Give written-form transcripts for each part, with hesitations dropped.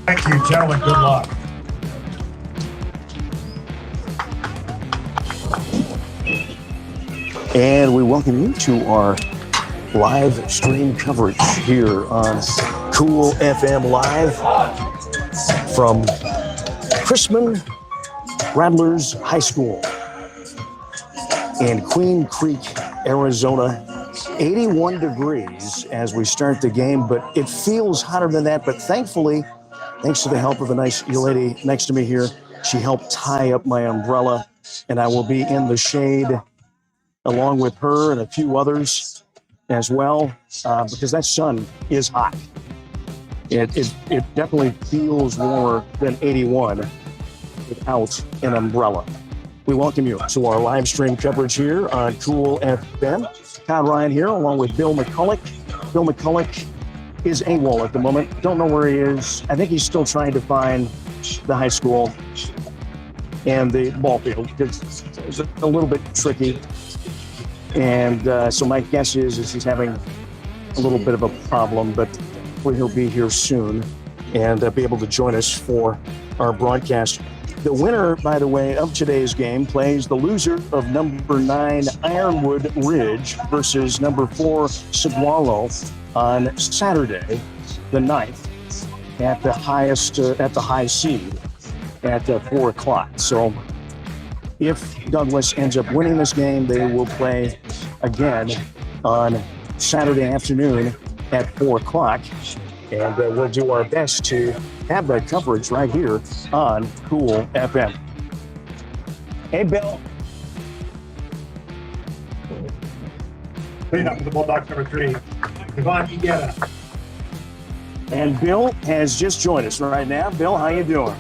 Thank you, gentlemen. Good luck. And we welcome you to our live stream coverage here on Cool FM Live from Crismon Rattlers High School in Queen Creek, Arizona. 81 degrees as we start the game, but it feels hotter than that. But thankfully, thanks to the help of a nice lady next to me here, she helped tie up my umbrella, and I will be in the shade along with her and a few others as well, because that sun is hot. It definitely feels warmer than 81 without an umbrella. We welcome you to our live stream coverage here on Cool FM. Todd Ryan here, along with Bill McCulloch. Bill McCulloch is AWOL at the moment. Don't know where he is. I think he's still trying to find the high school and the ball field, because it's a little bit tricky. And so my guess is he's having a little bit of a problem, but he'll be here soon and be able to join us for our broadcast. The winner, by the way, of today's game plays the loser of number 9 Ironwood Ridge versus number 4 Saguaro on Saturday, the 9th, at the highest, at the high seed at 4 o'clock. So if Douglas ends up winning this game, they will play again on Saturday afternoon at 4 o'clock. And we'll do our best to have that coverage right here on Cool FM. Hey, Bill. Clean up for the Bulldogs number 3. Devon Igueta. And Bill has just joined us right now. Bill, how you doing?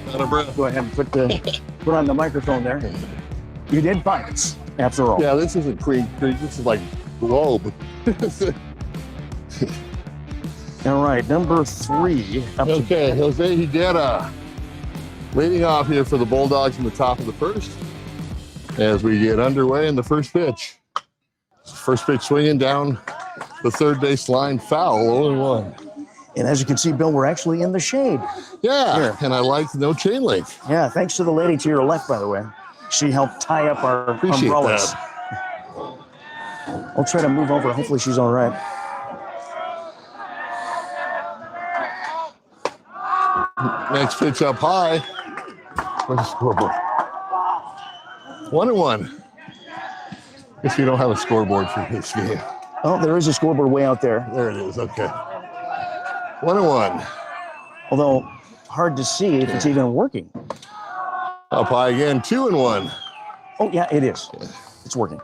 Out of breath. Go ahead and put on the microphone there. You did find us, after all. Yeah, this isn't Creek. This is like Globe. All right, number 3. Okay, Jose Higuera leading off here for the Bulldogs in the top of the first as we get underway in the first pitch. First pitch swinging down the third base line, foul, 0-1. And as you can see, Bill, we're actually in the shade. Yeah, here. And I like no chain link. Yeah, thanks to the lady to your left, by the way. She helped tie up our umbrellas. I'll try to move over. Hopefully she's all right. Next pitch up high. Where's the scoreboard? 1-1. Guess we don't have a scoreboard for this game. Oh, there is a scoreboard way out there. There it is, okay. 1-1. Although, hard to see if it's even working. Up high again, 2-1. Oh, yeah, it is. It's working.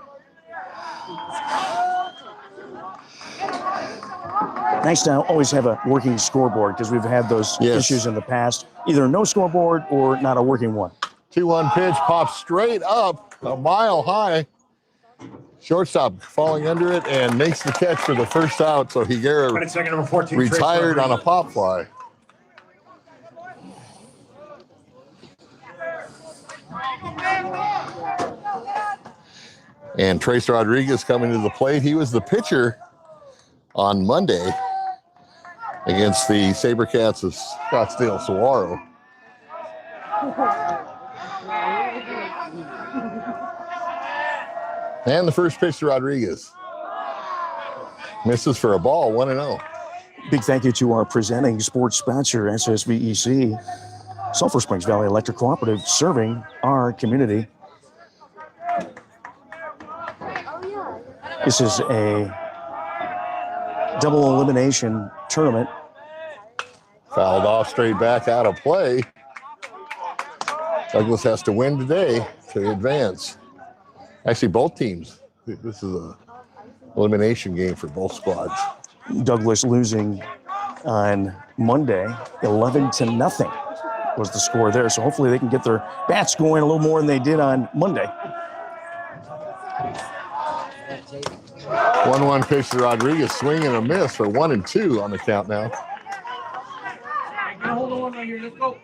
Nice to always have a working scoreboard, because we've had those issues in the past. Either no scoreboard or not a working one. 2-1 pitch, pops straight up, a mile high. Shortstop falling under it and makes the catch for the first out. So Higuera retired on a pop fly. And Trace Rodriguez coming to the plate. He was the pitcher on Monday against the Sabercats of Scottsdale Saguaro. And the first pitch to Rodriguez. Misses for a ball, 1-0. Big thank you to our presenting sports sponsor, SSVEC, Sulphur Springs Valley Electric Cooperative, serving our community. This is a double elimination tournament. Fouled off straight back out of play. Douglas has to win today to advance. Actually, both teams. This is a elimination game for both squads. Douglas losing on Monday, 11-0 was the score there. So hopefully they can get their bats going a little more than they did on Monday. 1-1 pitch to Rodriguez, swing and a miss for 1-2 on the count now. Hold on right here, let's go.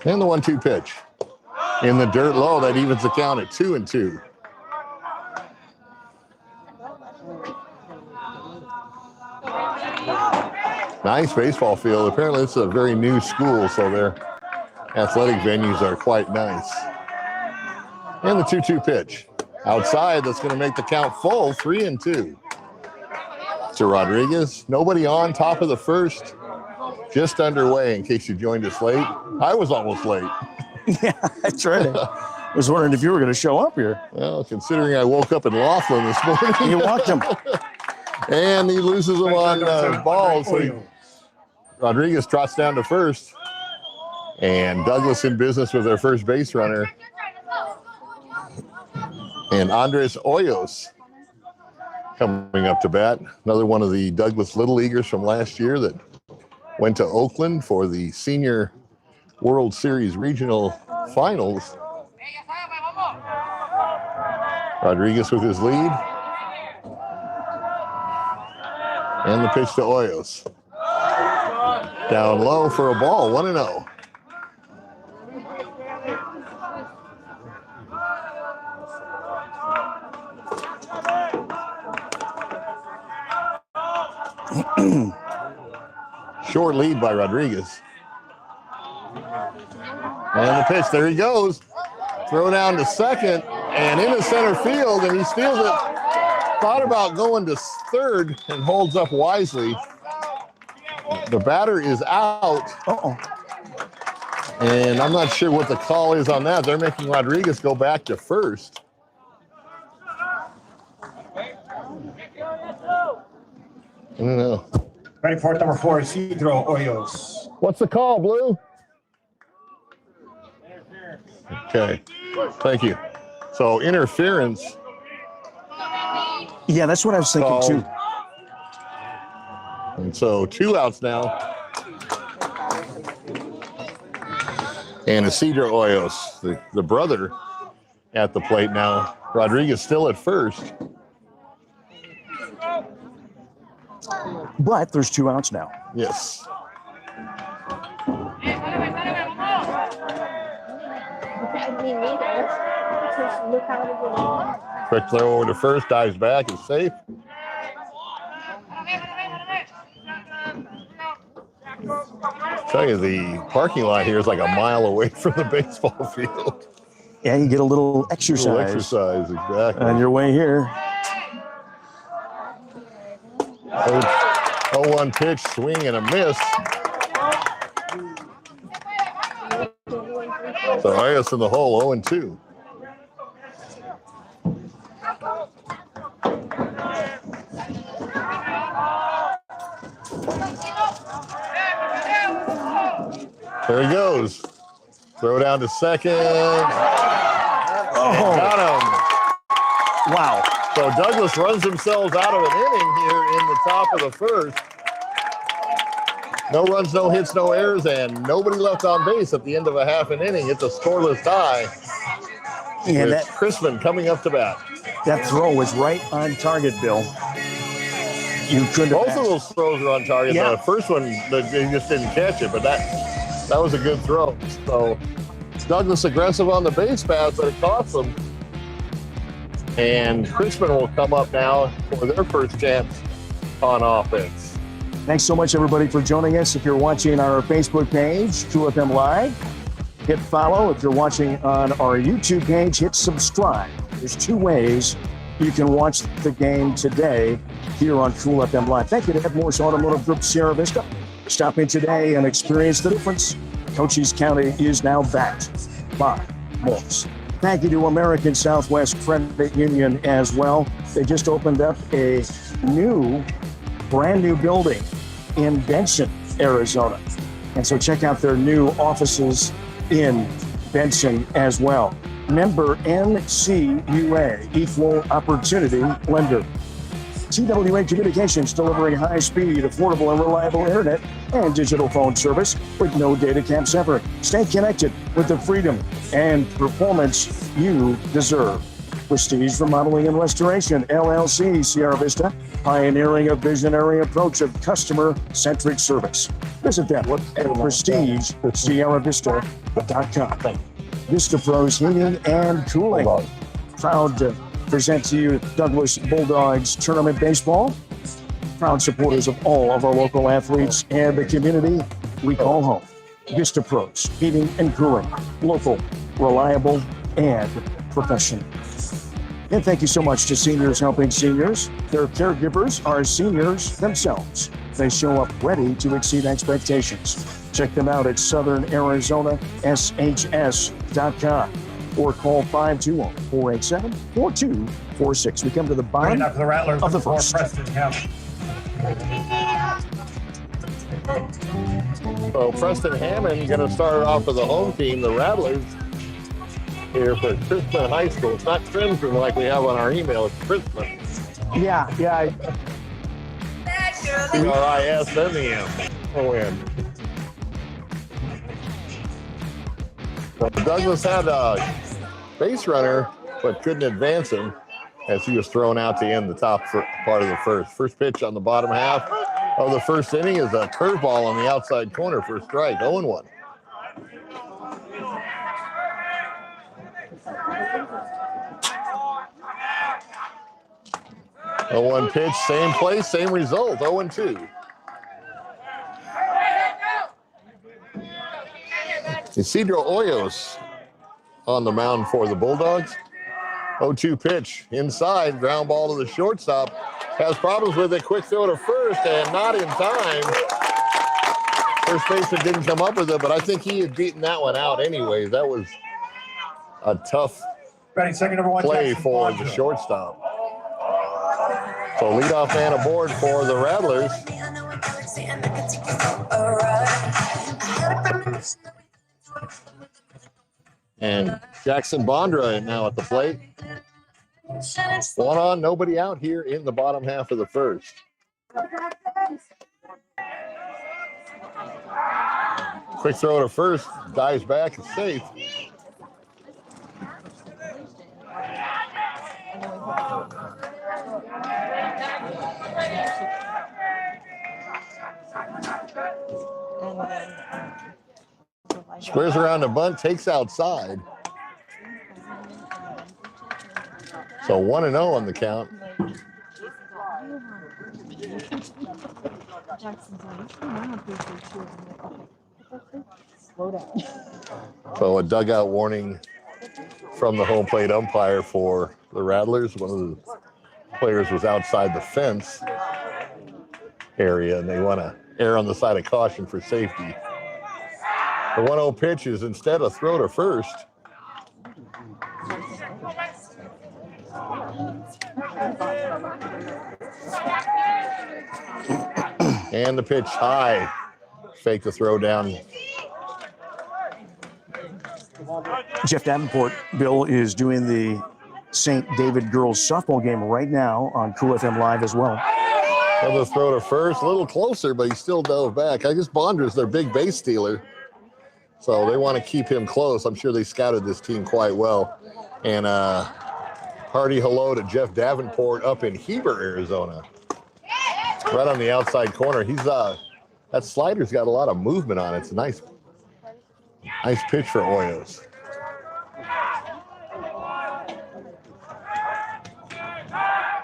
And the 1-2 pitch. In the dirt low, that evens the count at 2-2. Nice baseball field. Apparently it's a very new school, so their athletic venues are quite nice. And the 2-2 pitch. Outside, that's going to make the count full, 3-2. To Rodriguez. Nobody on, top of the first. Just underway, in case you joined us late. I was almost late. Yeah, that's right. I was wondering if you were going to show up here. Well, considering I woke up in Laughlin this morning. You walked him. And he loses them on balls. So Rodriguez trots down to first. And Douglas in business with their first base runner. And Andres Hoyos coming up to bat. Another one of the Douglas Little Leaguers from last year that went to Oakland for the Senior World Series Regional Finals. Rodriguez with his lead. And the pitch to Hoyos. Down low for a ball, 1-0. Short lead by Rodriguez. And the pitch, there he goes. Throw down to second and into center field, and he steals it. Thought about going to third and holds up wisely. The batter is out. And I'm not sure what the call is on that. They're making Rodriguez go back to first. I don't know. Ready for number 4, Isidro Hoyos. What's the call, Blue? Okay, thank you. So interference. Yeah, that's what I was thinking too. And so 2 outs now. And Isidro Hoyos, the brother, at the plate now. Rodriguez still at first. But there's 2 outs now. Yes. Quick throw over to first, dives back, is safe. Tell you, the parking lot here is like a mile away from the baseball field. Yeah, you get a little exercise. A little exercise, exactly. On your way here. 0-1 pitch, swing and a miss. So Hoyos in the hole, 0-2. There he goes. Throw down to second. Oh, got him. Wow. So Douglas runs themselves out of an inning here in the top of the first. No runs, no hits, no errors, and nobody left on base at the end of a half an inning. It's a scoreless tie. And that Crismon coming up to bat. That throw was right on target, Bill. You couldn't. Both of those throws were on target. Yeah. The first one, they just didn't catch it, but that was a good throw. So Douglas aggressive on the base pass, but it cost them. And Crismon will come up now for their first chance on offense. Thanks so much, everybody, for joining us. If you're watching our Facebook page, 2FM Live, hit follow. If you're watching on our YouTube page, hit subscribe. There's 2 ways you can watch the game today here on Cool FM Live. Thank you to MORSE Automotive Group, Sierra Vista. Stop in today and experience the difference. Cochise County is now backed by MORSE. Thank you to American Southwest Credit Union as well. They just opened up a brand new building in Benson, Arizona. And so check out their new offices in Benson as well. Member NCUA, Equal Opportunity Lender. TWN Communications, delivering high-speed, affordable, and reliable internet and digital phone service with no data caps ever. Stay connected with the freedom and performance you deserve. Prestige Remodeling and Restoration, LLC, Sierra Vista, pioneering a visionary approach of customer-centric service. Visit them at prestigesierravista.com. Vista Pros Heating and Cooling. Proud to present to you Douglas Bulldogs Tournament Baseball. proud supporters of all of our local athletes and the community we call home. Vista Pros, heating and cooling, local, reliable, and professional. And thank you so much to Seniors Helping Seniors. Their caregivers are seniors themselves. They show up ready to exceed expectations. Check them out at southernarizonaSHS.com or call 520-487-4246. We come to the bottom Right now for the Rattlers of the for first. Preston Hammond. So Preston Hammond going to start off with the home team, the Rattlers, here for Crismon High School. It's not Crimson like we have on our email, it's Crismon. Yeah. C-R-I-S-M-E-M. Well, Douglas had a base runner, but couldn't advance him as he was thrown out to end the top part of the first. First pitch on the bottom half of the first inning is a curveball on the outside corner for a strike, 0-1. A 1 pitch, same place, same result, 0-2. Isidro Hoyos on the mound for the Bulldogs. 0-2 pitch, inside, ground ball to the shortstop. Has problems with it, quick throw to first, and not in time. First baseman didn't come up with it, but I think he had beaten that one out anyways. That was a tough Ready, second number 1, play Jackson for Bondra. the shortstop. So leadoff man aboard for the Rattlers. And Jackson Bondra now at the plate. 1 on, nobody out here in the bottom half of the first. Quick throw to first, dives back, it's safe. Squares around the bunt, takes outside. So 1-0 on the count. So a dugout warning from the home plate umpire for the Rattlers. One of the players was outside the fence area, and they want to err on the side of caution for safety. The 1-0 pitch is instead a throw to first. And the pitch high. Fake the throw down. Jeff Davenport, Bill, is doing the St. David girls softball game right now on Cool FM Live as well. Another throw to first, a little closer, but he still dove back. I guess Bondra's their big base stealer, so they want to keep him close. I'm sure they scouted this team quite well. And hearty hello to Jeff Davenport up in Heber, Arizona. Right on the outside corner. He's that slider's got a lot of movement on it. It's a nice pitch for Hoyos.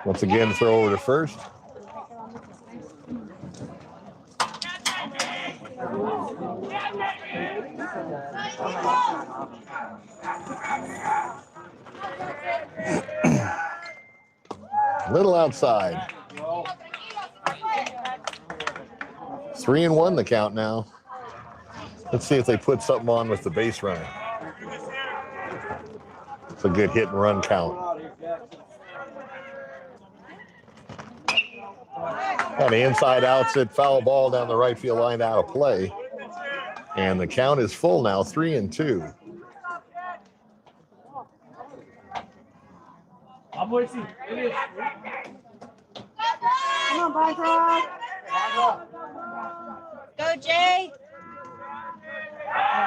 Once again, throw over to first. Little outside. 3-1 the count now. Let's see if they put something on with the base runner. It's a good hit and run count. On the inside outside, foul ball down the right field line, out of play. And the count is full now, 3-2. Come on, Byron. Go, Jay.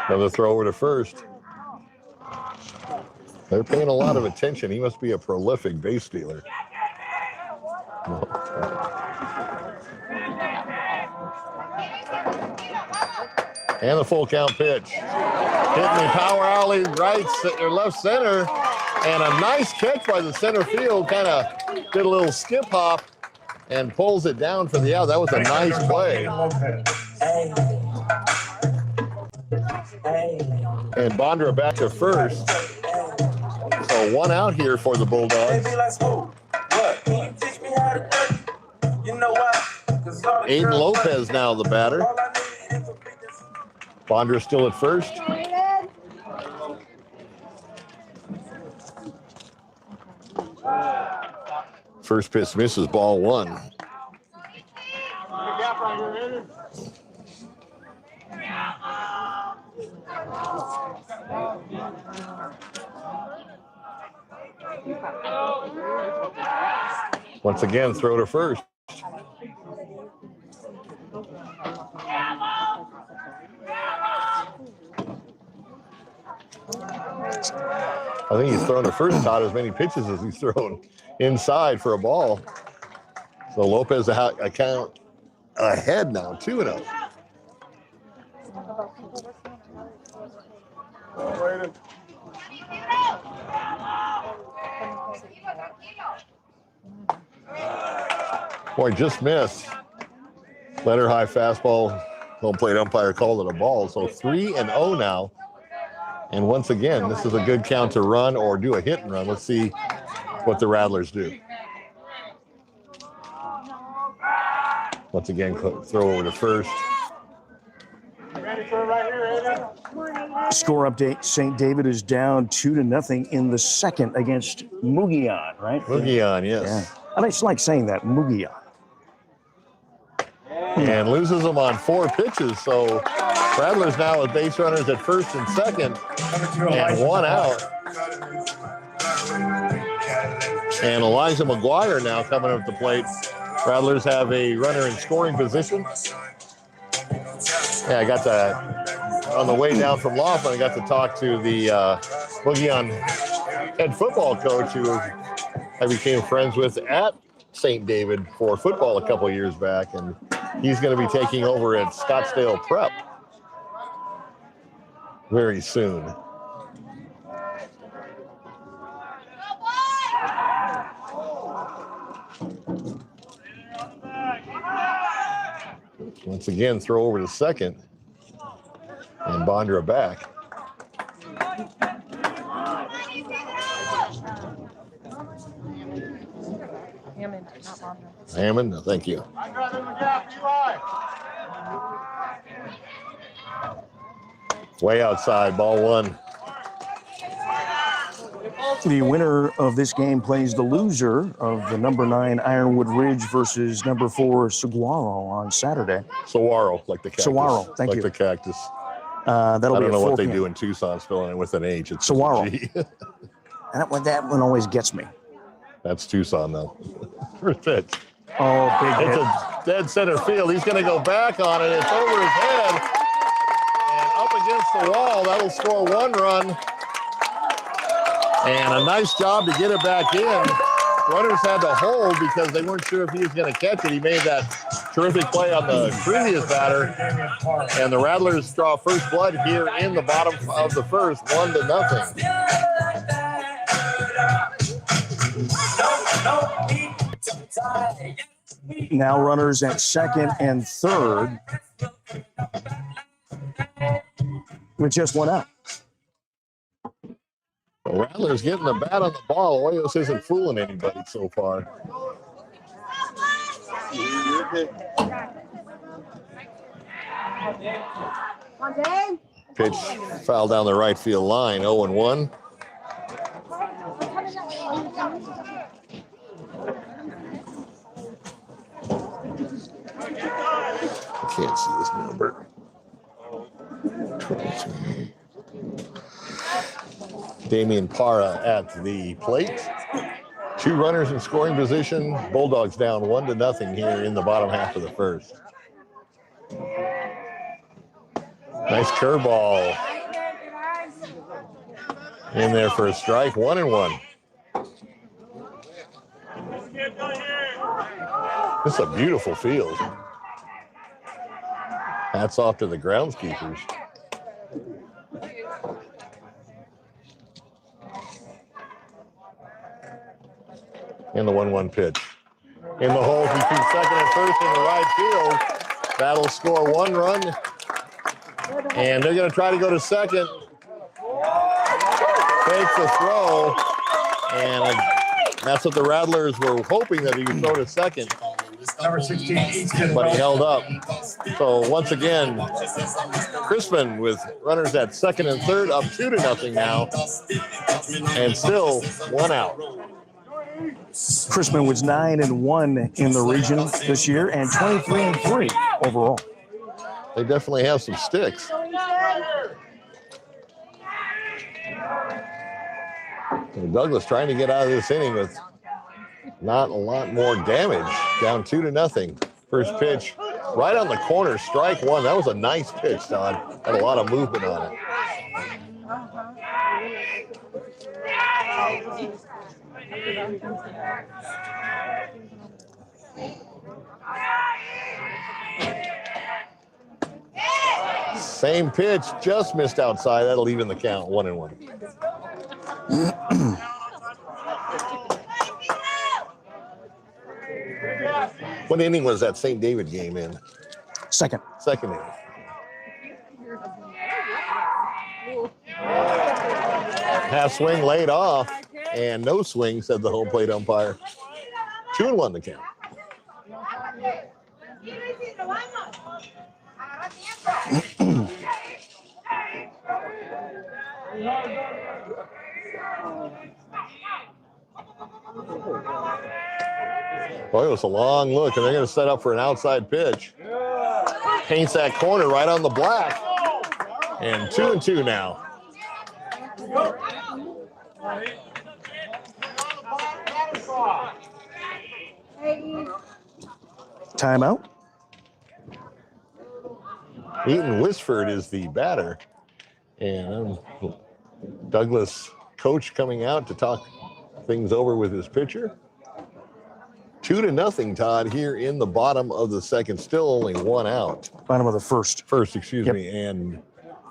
Another throw over to first. They're paying a lot of attention. He must be a prolific base stealer. And the full count pitch. Hitting the power alley right or left center. And a nice catch by the center field. Kind of did a little skip hop and pulls it down for the out. That was a nice play. And Bondra back to first. So one out here for the Bulldogs. Aiden Lopez now the batter. Bondra still at first. First pitch misses, ball one. Once again, throw to first. I think he's thrown to first, not as many pitches as he's thrown inside for a ball. So Lopez account ahead now, 2-0. Boy, just missed. Letter high fastball. Home plate umpire called it a ball. So 3-0 now. And once again, this is a good count to run or do a hit and run. Let's see what the Rattlers do. Once again, throw over to first. Score update, St. David is down 2-0 in the second against Mugian, right? Mugian, yes. Yeah. I just like saying that, Mugian. And loses them on 4 pitches. So Rattlers now with base runners at first and second and one out. And Elijah McGuire now coming up the plate. Rattlers have a runner in scoring position. Yeah, I got on the way down from Laughlin, I got to talk to the Mugian head football coach who I became friends with at St. David for football a couple of years back, and he's going to be taking over at Scottsdale Prep very soon. Once again, throw over to second, and Bondra back. Hammond, not Bondra. Hammond, thank you. Way outside, ball one. The winner of this game plays the loser of the number 9 Ironwood Ridge versus number 4 Saguaro on Saturday. Saguaro, like the cactus. Saguaro, thank you. Like the cactus. That'll I be don't know at 4 what they p.m. do in Tucson, spelling it with an H. It's Saguaro. a G. That one always gets me. That's Tucson, though. First pitch. Oh, big It's hit. a dead center field. He's going to go back on it. It's over his head and up against the wall. That'll score 1 run. And a nice job to get it back in. Runners had to hold because they weren't sure if he was going to catch it. He made that terrific play on the previous batter. And the Rattlers draw first blood here in the bottom of the first, 1-0. Now runners at second and third with just 1 out. The Rattlers getting the bat on the ball. Hoyos isn't fooling anybody so far. Pitch foul down the right field line, 0-1. I can't see this number. 22. Damian Parra at the plate. 2 runners in scoring position. Bulldogs down 1-0 here in the bottom half of the first. Nice curveball in there for a strike. 1-1. This is a beautiful field. Hats off to the groundskeepers. And the 1-1 pitch. in the hole between second and first in the right field. That'll score 1 run. And they're going to try to go to second. Fakes the throw. And that's what the Rattlers were hoping, that he would throw to second. Number 16, Easton. But he held up. So once again, Crismon with runners at second and third, up 2-0 now. And still 1 out. Crismon was 9-1 in the region this year and 23-3 overall. They definitely have some sticks. And Douglas trying to get out of this inning with not a lot more damage. Down 2-0. First pitch right on the corner, strike one. That was a nice pitch, Todd. Had a lot of movement on it. Same pitch, just missed outside. That'll even the count, 1-1. What inning was that St. David game in? Second. Second inning. Half swing laid off, and no swing, said the home plate umpire. 2-1 the count. Boy, it was a long look, and they're going to set up for an outside pitch. Paints that corner right on the black. And 2-2 now. Timeout. Eaton Wisford is the batter. And Douglas coach coming out to talk things over with his pitcher. 2-0, Todd, here in the bottom of the second. Still only 1 out. Bottom of the first. Excuse me. And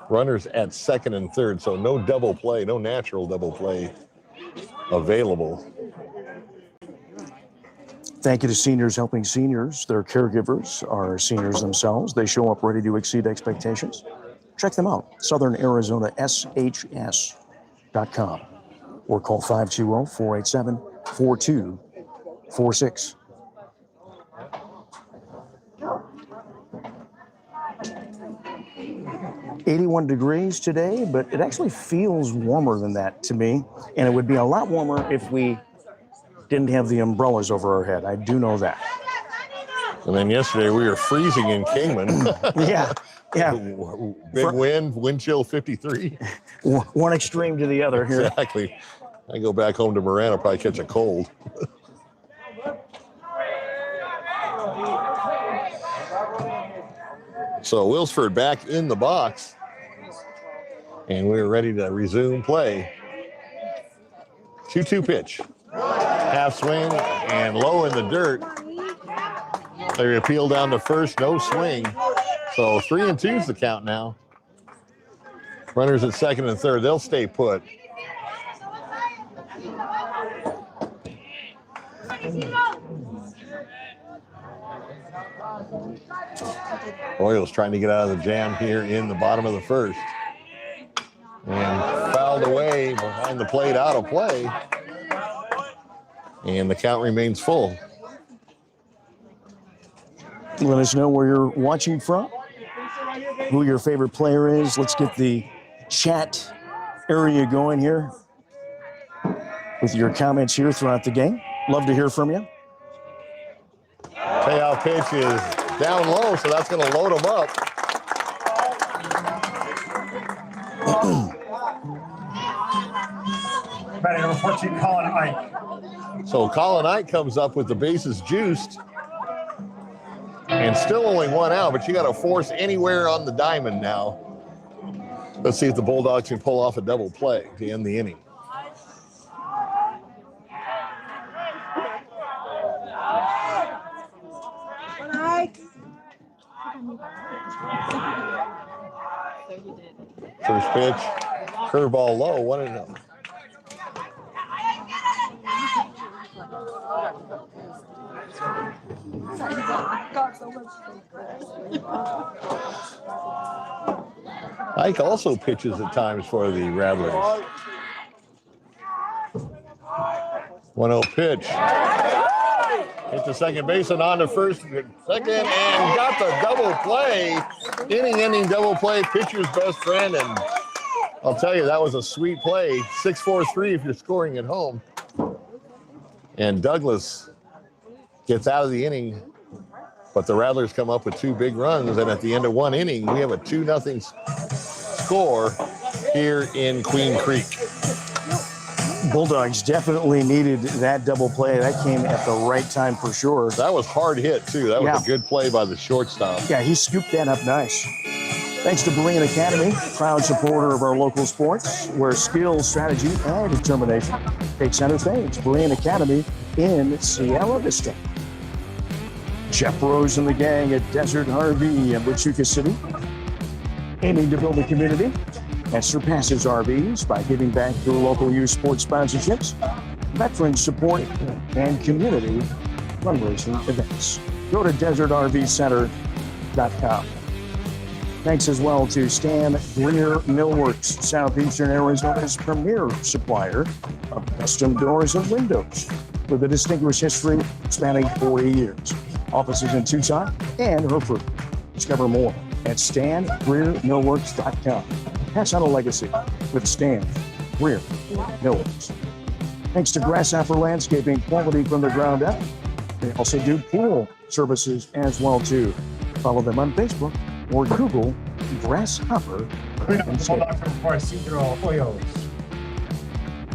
runners at second and third. So no double play, no natural double play available. Thank you to Seniors Helping Seniors. Their caregivers are seniors themselves. They show up ready to exceed expectations. Check them out, SouthernArizonaSHS.com, or call 520-487-4246. "81 degrees today, but it actually feels warmer than that to me. And it would be a lot warmer if we didn't have the umbrellas over our head. I do know that." And then yesterday we were freezing in Kingman. Yeah. Big wind chill 53. One extreme to the other here. Exactly. I go back home to Moran, I'll probably catch a cold. So Wilsford back in the box. And we're ready to resume play. 2-2 pitch. Half swing and low in the dirt. They appeal down to first, no swing. So 3-2 is the count now. Runners at second and third, they'll stay put. Royals trying to get out of the jam here in the bottom of the first. And fouled away behind the plate, out of play. And the count remains full. Let us know where you're watching from, who your favorite player is. Let's get the chat area going here with your comments here throughout the game. Love to hear from you. Payoff pitch is down low, so that's going to load them up. Batting number 14, Colin Ike. So Colin Ike comes up with the bases juiced. And still only 1 out, but you got to force anywhere on the diamond now. Let's see if the Bulldogs can pull off a double play to end the inning. First pitch, curveball low, 1-0. Ike also pitches at times for the Rattlers. 1-0 pitch. Hit the second base and on to first, second, and got the double play. Inning-ending double play, pitcher's best friend, and I'll tell you, that was a sweet play. 6-4-3 if you're scoring at home. And Douglas gets out of the inning, but the Rattlers come up with 2 big runs, and at the end of 1 inning, we have a 2-0 score here in Queen Creek. Bulldogs definitely needed that double play. That came at the right time for sure. That was hard hit, too. That was a good play by the shortstop. Yeah, he scooped that up nice. Thanks to Berean Academy, proud supporter of our local sports, where skill, strategy, and determination take center stage. Berean Academy in Sierra Vista. Jeff Rose and the gang at Desert RV in Wichita City, aiming to build a community that surpasses RVs by giving back through local youth sports sponsorships, veteran support, and community fundraising events. Go to desertrvcenter.com. Thanks as well to Stan Greer Millworks, Southeastern Arizona's premier supplier of custom doors and windows with a distinguished history spanning 40 years. Offices in Tucson and Hereford. Discover more at StanGreerMillworks.com. Pass on a legacy with Stan Greer Millworks. Thanks to Grasshopper Landscaping, quality from the ground up. They also do pool services as well too. Follow them on Facebook or Google Grasshopper Landscaping.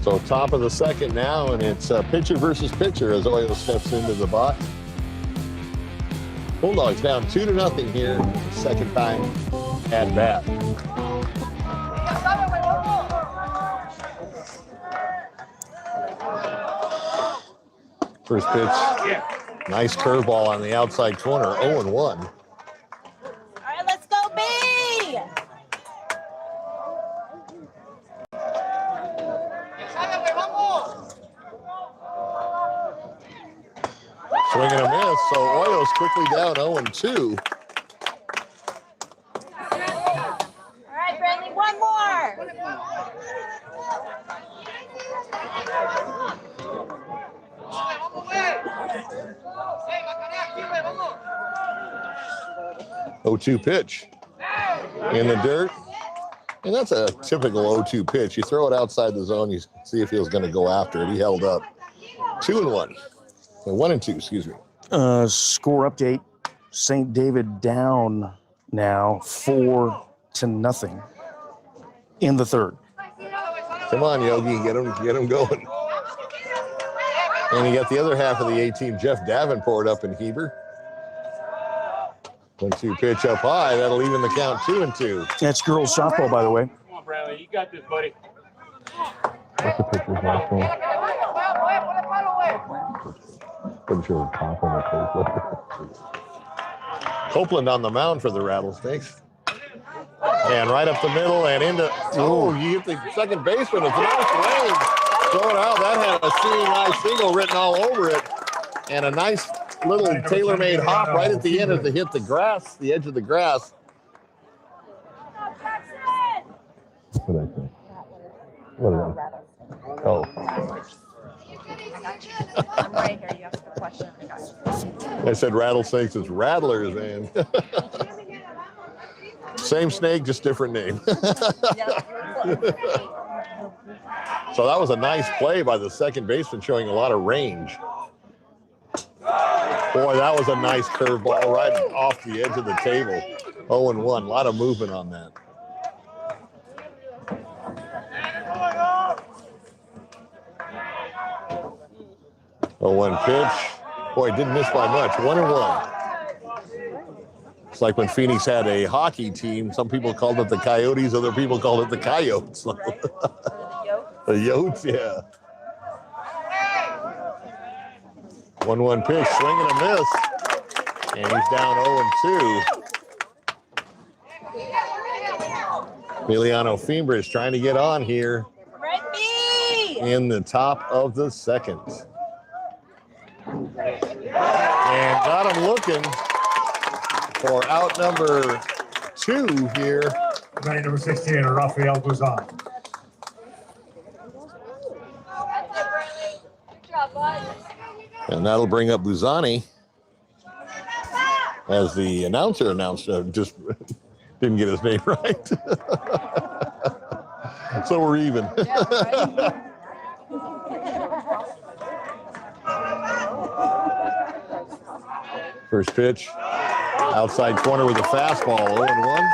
So top of the second now, and it's pitcher versus pitcher as Oyo steps into the box. Bulldogs down 2-0 here, second time at bat. First pitch, nice curveball on the outside corner, 0-1. All right, let's go, B! Swing and a miss, so Oyo's quickly down 0-2. All right, Brantley, one more. Oh-2 pitch in the dirt. And that's a typical 0-2 pitch. You throw it outside the zone, you see if he was going to go after it. He held up. 2-1. 1-2, excuse me. Score update. St. David down now 4-0 in the third. Come on, Yogi, get him going. And you got the other half of the A-team, Jeff Davenport up in Heber. 1-2 pitch up high. That'll even the count 2-2. That's girls softball, by the way. Come on, Bradley. You got this, buddy. What's the pitcher's last name? Pretty sure it's Copeland. Copeland on the mound for the Rattlesnakes. And right up the middle and into, you get the second baseman. It's a nice range. Throw it out. That had a seeing eye single written all over it. And a nice little tailor-made hop right at the end as it hit the grass, the edge of the grass. What did I say? What did I? Oh. I'm right here. You asked a question. I said rattlesnakes. It's rattlers, man. Same snake, just different name. So that was a nice play by the second baseman, showing a lot of range. Boy, that was a nice curveball right off the edge of the table. 0-1. A lot of movement on that. Oh, 1 pitch. Boy, didn't miss by much. 1-1. It's like when Phoenix had a hockey team. Some people called it the Coyotes, other people called it the Coyotes. The Yotes, yeah. 1-1 pitch, swing and a miss. And he's down 0-2. Emiliano Fimbres trying to get on here in the top of the second. And got him looking. for out number 2 here. Batting number 16, Rafael Buzan. And that'll bring up Buzani as the announcer announced, just didn't get his name right. So we're even. First pitch, outside corner with a fastball, 0-1.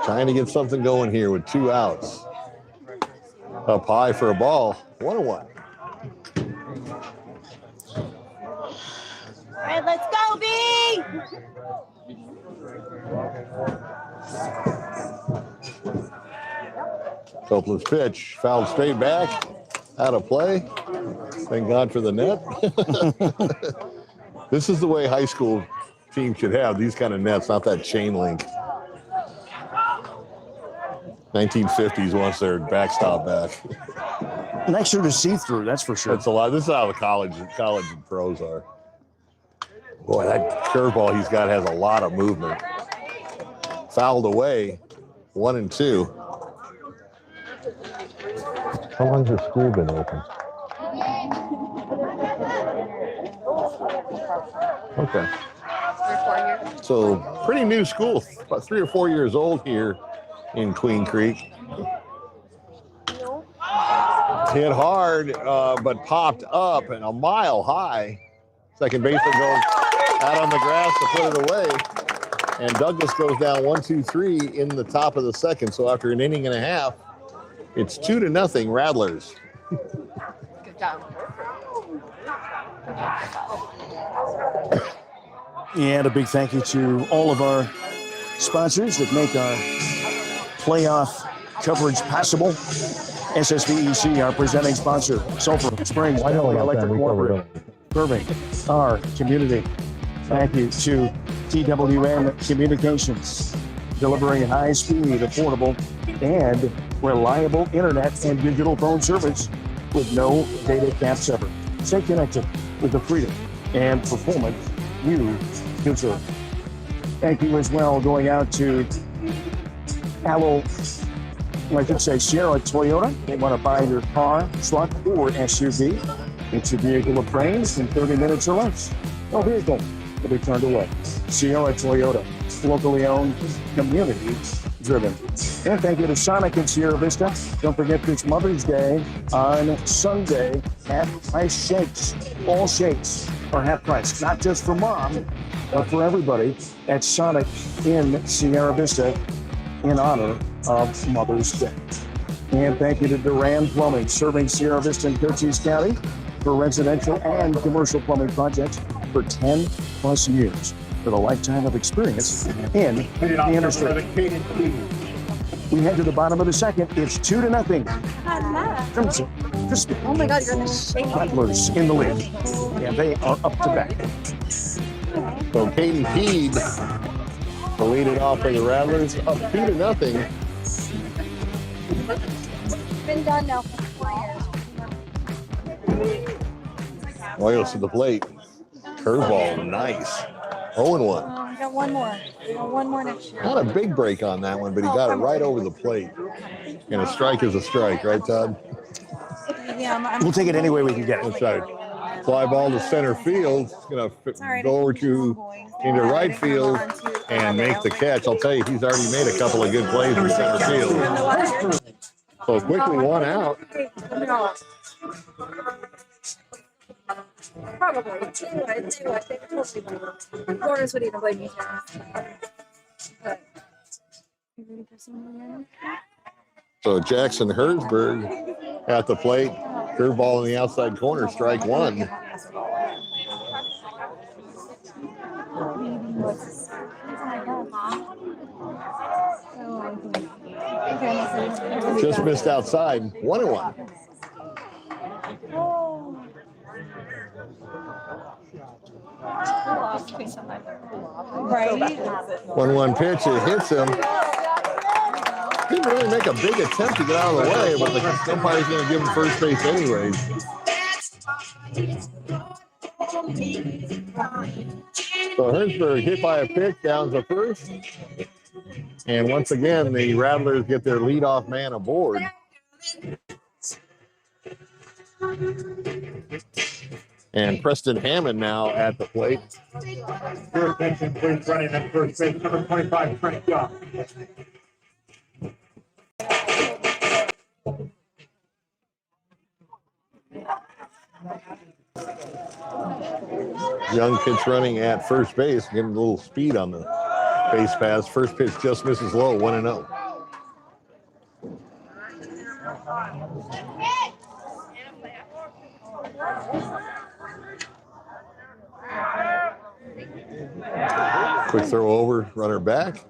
Trying to get something going here with 2 outs. Up high for a ball, 1-1. All right, let's go, B. Copeland's pitch, fouled straight back, out of play. Thank God for the net. This is the way high school teams should have, these kind of nets, not that chain link. 1950s wants their backstop back. Nicer to see through, that's for sure. That's a lot. This is how the college and pros are. Boy, that curveball he's got has a lot of movement. Fouled away, 1-2. How long's your school been open? Okay. 4 years. So pretty new school, about 3 or 4 years old here in Queen Creek. Hit hard, but popped up and a mile high. Second baseman goes out on the grass to put it away. And Douglas goes down 1-2-3 in the top of the second. So after an inning and a half, it's 2-0 Rattlers. Good job. And a big thank you to all of our sponsors that make our playoff coverage possible. SSVEC, our presenting sponsor. Sulphur Springs Valley Electric Cooperative. Serving our community. Thank you to TWN Communications, delivering high-speed, affordable, and reliable internet and digital phone service with no data caps ever. Stay connected with the freedom and performance you deserve. Thank you as well going out to Sierra Toyota. They want to buy your car, truck, or SUV. It's a vehicle of praise in 30 minutes or less. No vehicle will be turned away. Sierra Toyota, locally owned, community driven. And thank you to Sonic and Sierra Vista. Don't forget this Mother's Day on Sunday, half-price shakes. All shakes are half price, not just for mom, but for everybody at Sonic in Sierra Vista in honor of Mother's Day. And thank you to Duran Plumbing, serving Sierra Vista and Cochise County for residential and commercial plumbing projects for 10 plus years with a lifetime of experience in the industry. We head to the bottom of the second. It's 2-0. Crimson Crismon Oh my God, you're in the shape. Rattlers in the lead. And they are up to bat. So Katie Peed to lead it off for the Rattlers, up 2-0. Been done now for 4 years. Royals to the plate. Curveball, nice. 0-1. I got one more. I got one more next year. Not a big break on that one, but he got it right over the plate. And a strike is a strike, right, Todd? Yeah, We'll take it any way we can get it. That's right. Fly ball to center field. It's going to go over to into right field and make the catch. I'll tell you, he's already made a couple of good plays in center field. So quickly 1 out. Probably. Lawrence would even blame me. But So Jackson Herzberg at the plate. Curveball in the outside corner, strike 1. Just missed outside, 1-1. right. 1-1 pitch, it hits him. Didn't really make a big attempt to get out of the way, but the umpire's going to give him first base anyways. So Hertzberg hit by a pitch down to first. And once again, the Rattlers get their leadoff man aboard. And Preston Hammond now at the plate. First pitch includes running at first base, number 25, Frank Young. Young pitch running at first base, getting a little speed on the base pass. First pitch just misses low, 1-0. Quick throw over, runner back.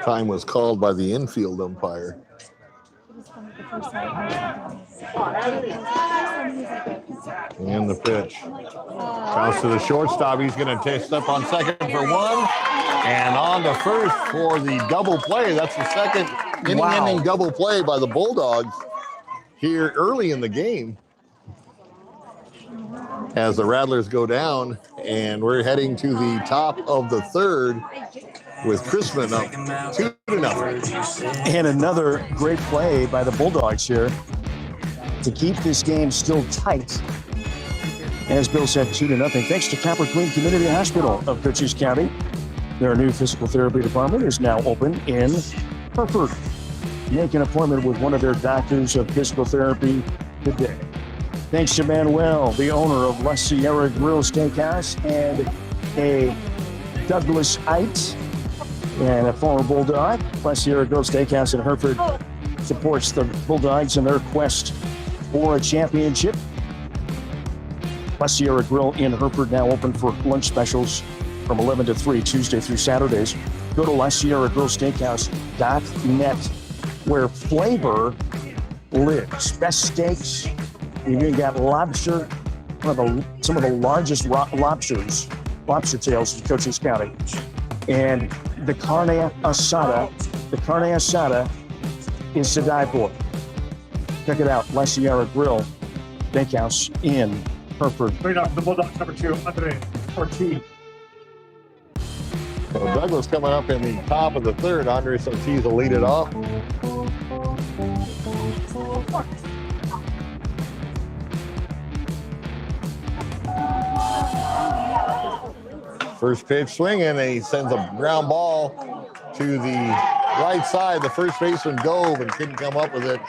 Time was called by the infield umpire. And the pitch. Bounce to the shortstop. He's going to step on second for one. And on to first for the double play. That's the second inning-ending double play by the Bulldogs here early in the game. As the Rattlers go down, and we're heading to the top of the third with Crismon up 2-0. And another great play by the Bulldogs here to keep this game still tight. As Bill said, 2-0. Thanks to Copper Queen Community Hospital of Cochise County. Their new physical therapy department is now open in Hereford. Make an appointment with one of their doctors of physical therapy today. Thanks to Manuel, the owner of La Sierra Grill Steakhouse, and a Douglas Ite, and a former Bulldog. La Sierra Grill Steakhouse in Hereford supports the Bulldogs in their quest for a championship. La Sierra Grill in Hereford now open for lunch specials from 11 to 3, Tuesday through Saturdays. Go to LaSierraGrillSteakhouse.net, where flavor lives. Best steaks. You even got lobster, some of the largest lobster tails in Cochise County. And the carne asada is to die for. Check it out, La Sierra Grill Steakhouse in Hereford. Lead off the Bulldogs, number 2, Andre Ortiz. So Douglas coming up in the top of the third. Andres Ortiz will lead it off. First pitch swinging, and he sends a ground ball to the right side. The first baseman dove and couldn't come up with it.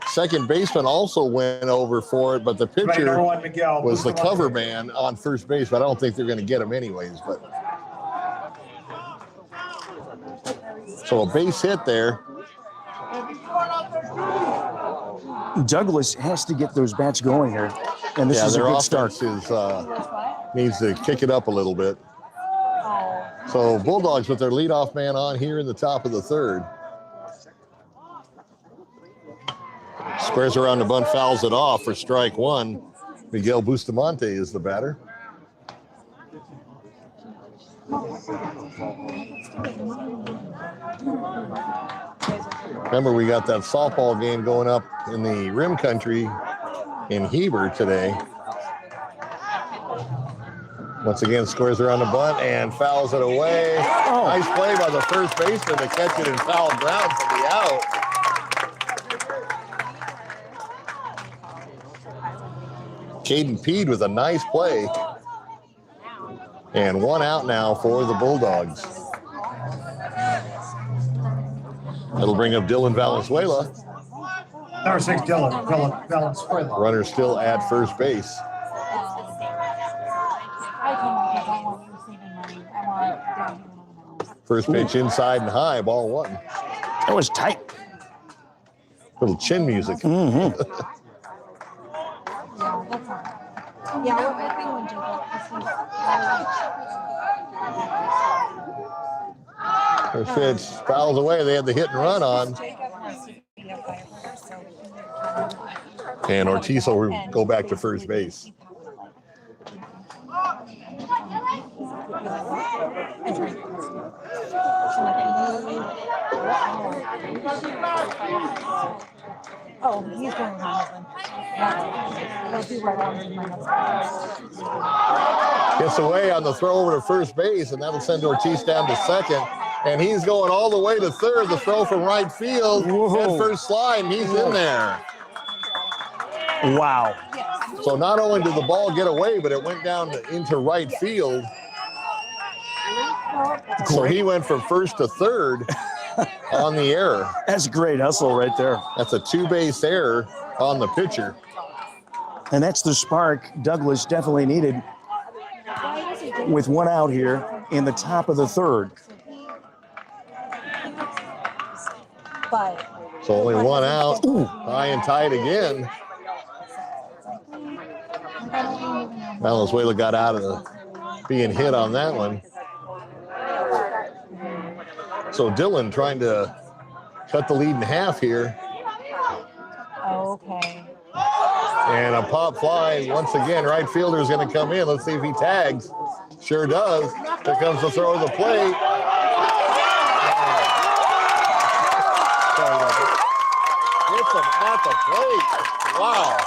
Second baseman also went over for it, but the pitcher was the cover man on first base, but I don't think they're going to get him anyways. But so a base hit there. Douglas has to get those bats going here, and this is a good start. Needs to kick it up a little bit. So Bulldogs with their leadoff man on here in the top of the third. Squares around the bunt, fouls it off for strike one. Miguel Bustamante is the batter. Remember, we got that softball game going up in the Rim Country in Heber today. Once again, squares around the bunt and fouls it away. Oh. Nice play by the first baseman to catch it in foul ground for the out. Caden Peed with a nice play. And one out now for the Bulldogs. That'll bring up Dylan Valenzuela. Number 6, Dylan Valenzuela. Runner still at first base. First pitch inside and high, ball one. That was tight. Little chin music. Mm-hmm. First pitch fouls away. They had the hit and run on. And Ortiz will go back to first base. Oh, he's going with my husband. He'll be right on with my husband. Gets away on the throw over to first base, and that'll send Ortiz down to second. And he's going all the way to third. The throw from right field. That first slide, and he's in there. Wow. So not only did the ball get away, but it went down into right field. So he went from first to third on the error. That's a great hustle right there. That's a two-base error on the pitcher. And that's the spark Douglas definitely needed with one out here in the top of the third. So only one out. High and tied again. Valenzuela got out of being hit on that one. So Dylan trying to cut the lead in half here. Okay. And a pop fly once again. Right fielder is going to come in. Let's see if he tags. Sure does. Here comes the throw of the plate. Hits him at the plate. Wow.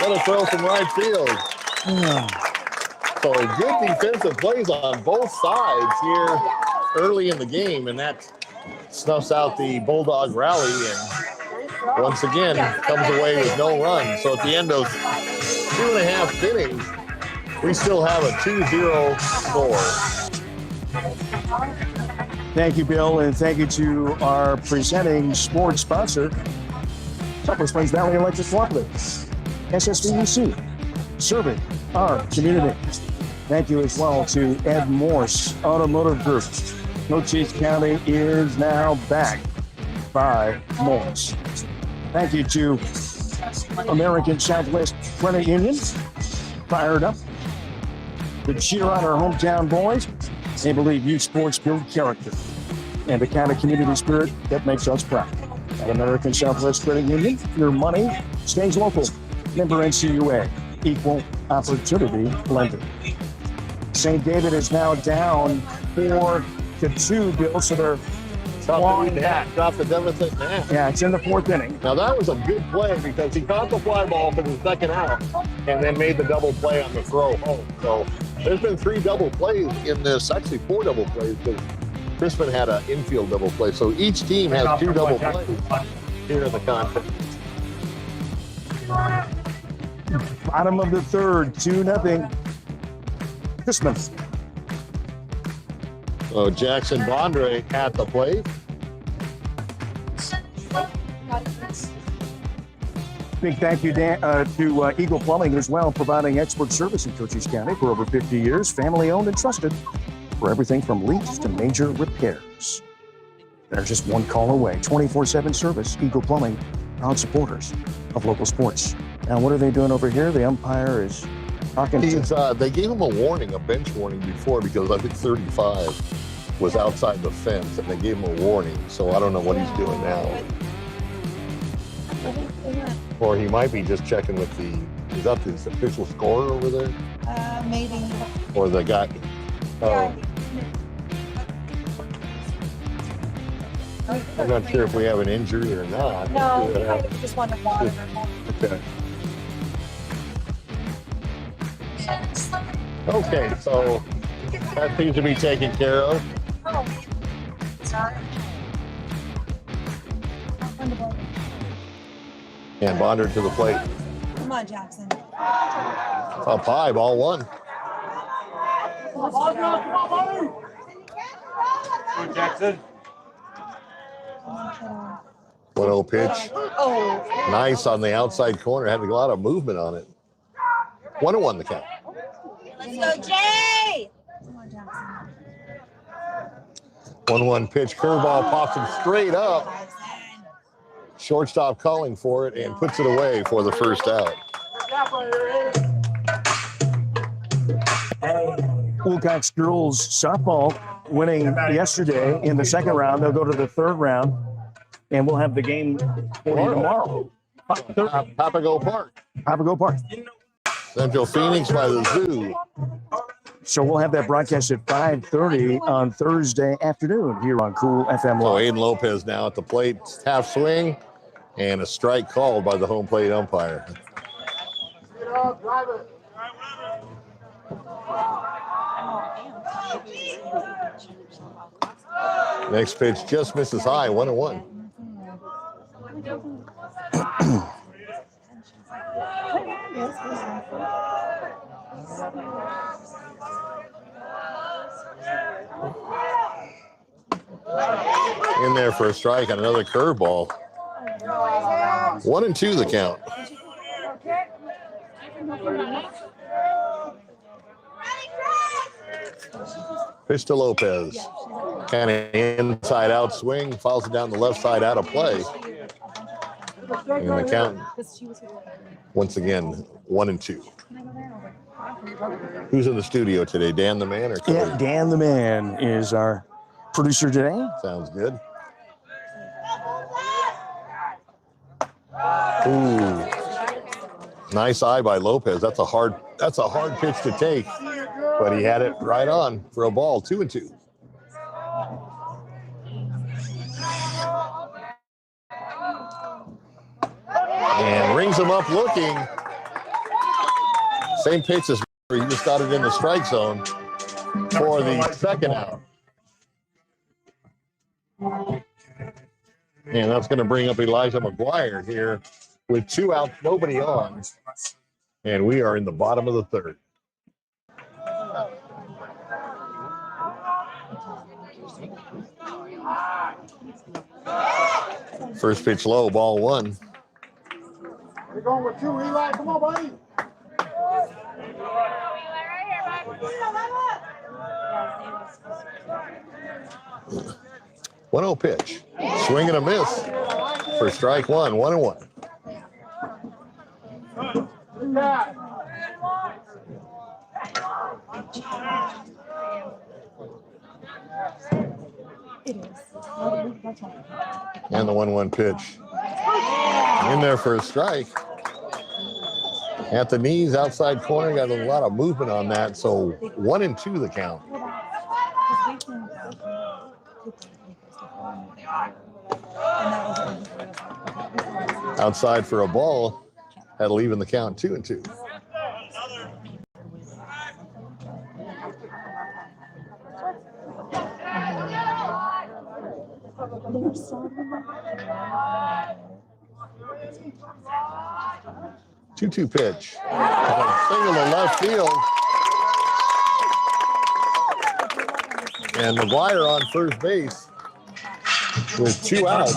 What a throw from right field. So good defensive plays on both sides here early in the game, and that snuffs out the Bulldog rally and once again comes away with no run. So at the end of 2.5 innings, we still have a 2-0 score. Thank you, Bill, and thank you to our presenting sports sponsor, Southwest Plains Valley Electric Cooperative, SSVEC, serving our community. Thank you as well to MORSE Automotive Group. Cochise County is now backed by MORSE. Thank you to American Southwest Credit Union, fired up to cheer on our hometown boys. They believe youth sports build character and the kind of community spirit that makes us proud. At American Southwest Credit Union, your money stays local. Member NCUA, equal opportunity lender. St. David is now down 4-2, Bill, so they're clawing back. Got the deficit in half. Yeah, it's in the fourth inning. Now that was a good play because he caught the fly ball for the second out and then made the double play on the throw home. So there's been 3 double plays in this, actually 4 double plays because Crismon had an infield double play. So each team has 2 double plays here in the contest. Bottom of the third, 2-0. Crismon. So Jackson Bondre at the plate. Big thank you to Eagle Plumbing as well, providing expert service in Cochise County for over 50 years. Family owned and trusted for everything from leaks to major repairs. They're just one call away. 24/7 service. Eagle Plumbing, proud supporters of local sports. Now, what are they doing over here? The umpire is talking to... They gave him a warning, a bench warning before because I think 35 was outside the fence and they gave him a warning. So I don't know what he's doing now. Or he might be just checking with is that the official scorer over there? Maybe. Or the guy? Oh. I'm not sure if we have an injury or not. No, I just want to water. Okay. Okay, so that seems to be taken care of. Oh, sorry. And Bonder to the plate. Come on, Jackson. Up high, ball 1. Go, Jackson. 1-0 pitch. Oh. Nice on the outside corner. Had a lot of movement on it. 1-1 the count. Let's go, Jay! 1-1 pitch. Curveball pops him straight up. Shortstop calling for it and puts it away for the first out. Wilcox girls softball winning yesterday in the second round. They'll go to the third round, and we'll have the game for you tomorrow. Papago Park. Papago Park. Central Phoenix by the Zoo. So we'll have that broadcast at 5:30 on Thursday afternoon here on Cool FM So Live. Aiden Lopez now at the plate, half swing, and a strike called by the home plate umpire. Next pitch just misses high, 1-1. In there for a strike on another curveball. 1-2 the count. Pitch to Lopez. Kind of inside out swing, fouls it down the left side out of play. And the count, once again, 1-2. Who's in the studio today? Dan the Man or Cody? Yeah, Dan the Man is our producer today. Sounds good. Ooh. Nice eye by Lopez. That's a hard pitch to take. But he had it right on for a ball, 2-2. And rings him up looking. Same pitch as he just got it in the strike zone for the second out. And that's going to bring up Elijah McGuire here with 2 outs, nobody on. And we are in the bottom of the third. First pitch low, ball 1. You're going with 2, Eli. Come on, buddy. 1-0 pitch. Swing and a miss for strike 1, 1-1. And the 1-1 pitch. In there for a strike. At the knees, outside corner, got a lot of movement on that, so 1-2 the count. Outside for a ball, that'll even the count, 2-2. Two-two pitch. Single to left field. And McGuire on first base with 2 outs.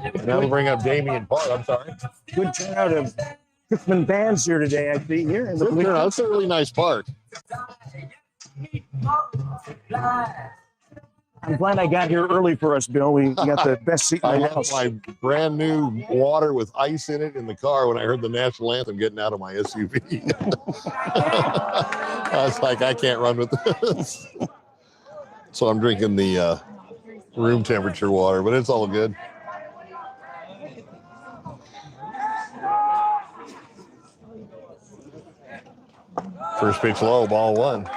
And that'll bring up Damian Park. I'm sorry. Good turnout of Crismon fans here today, I see here. In the That's a really nice park. I'm glad I got here early for us, Bill. We got the best seat I in the had house. my brand new water with ice in it in the car when I heard the national anthem getting out of my SUV. I was like, I can't run with this. So I'm drinking the room temperature water, but it's all good. First pitch low, ball 1.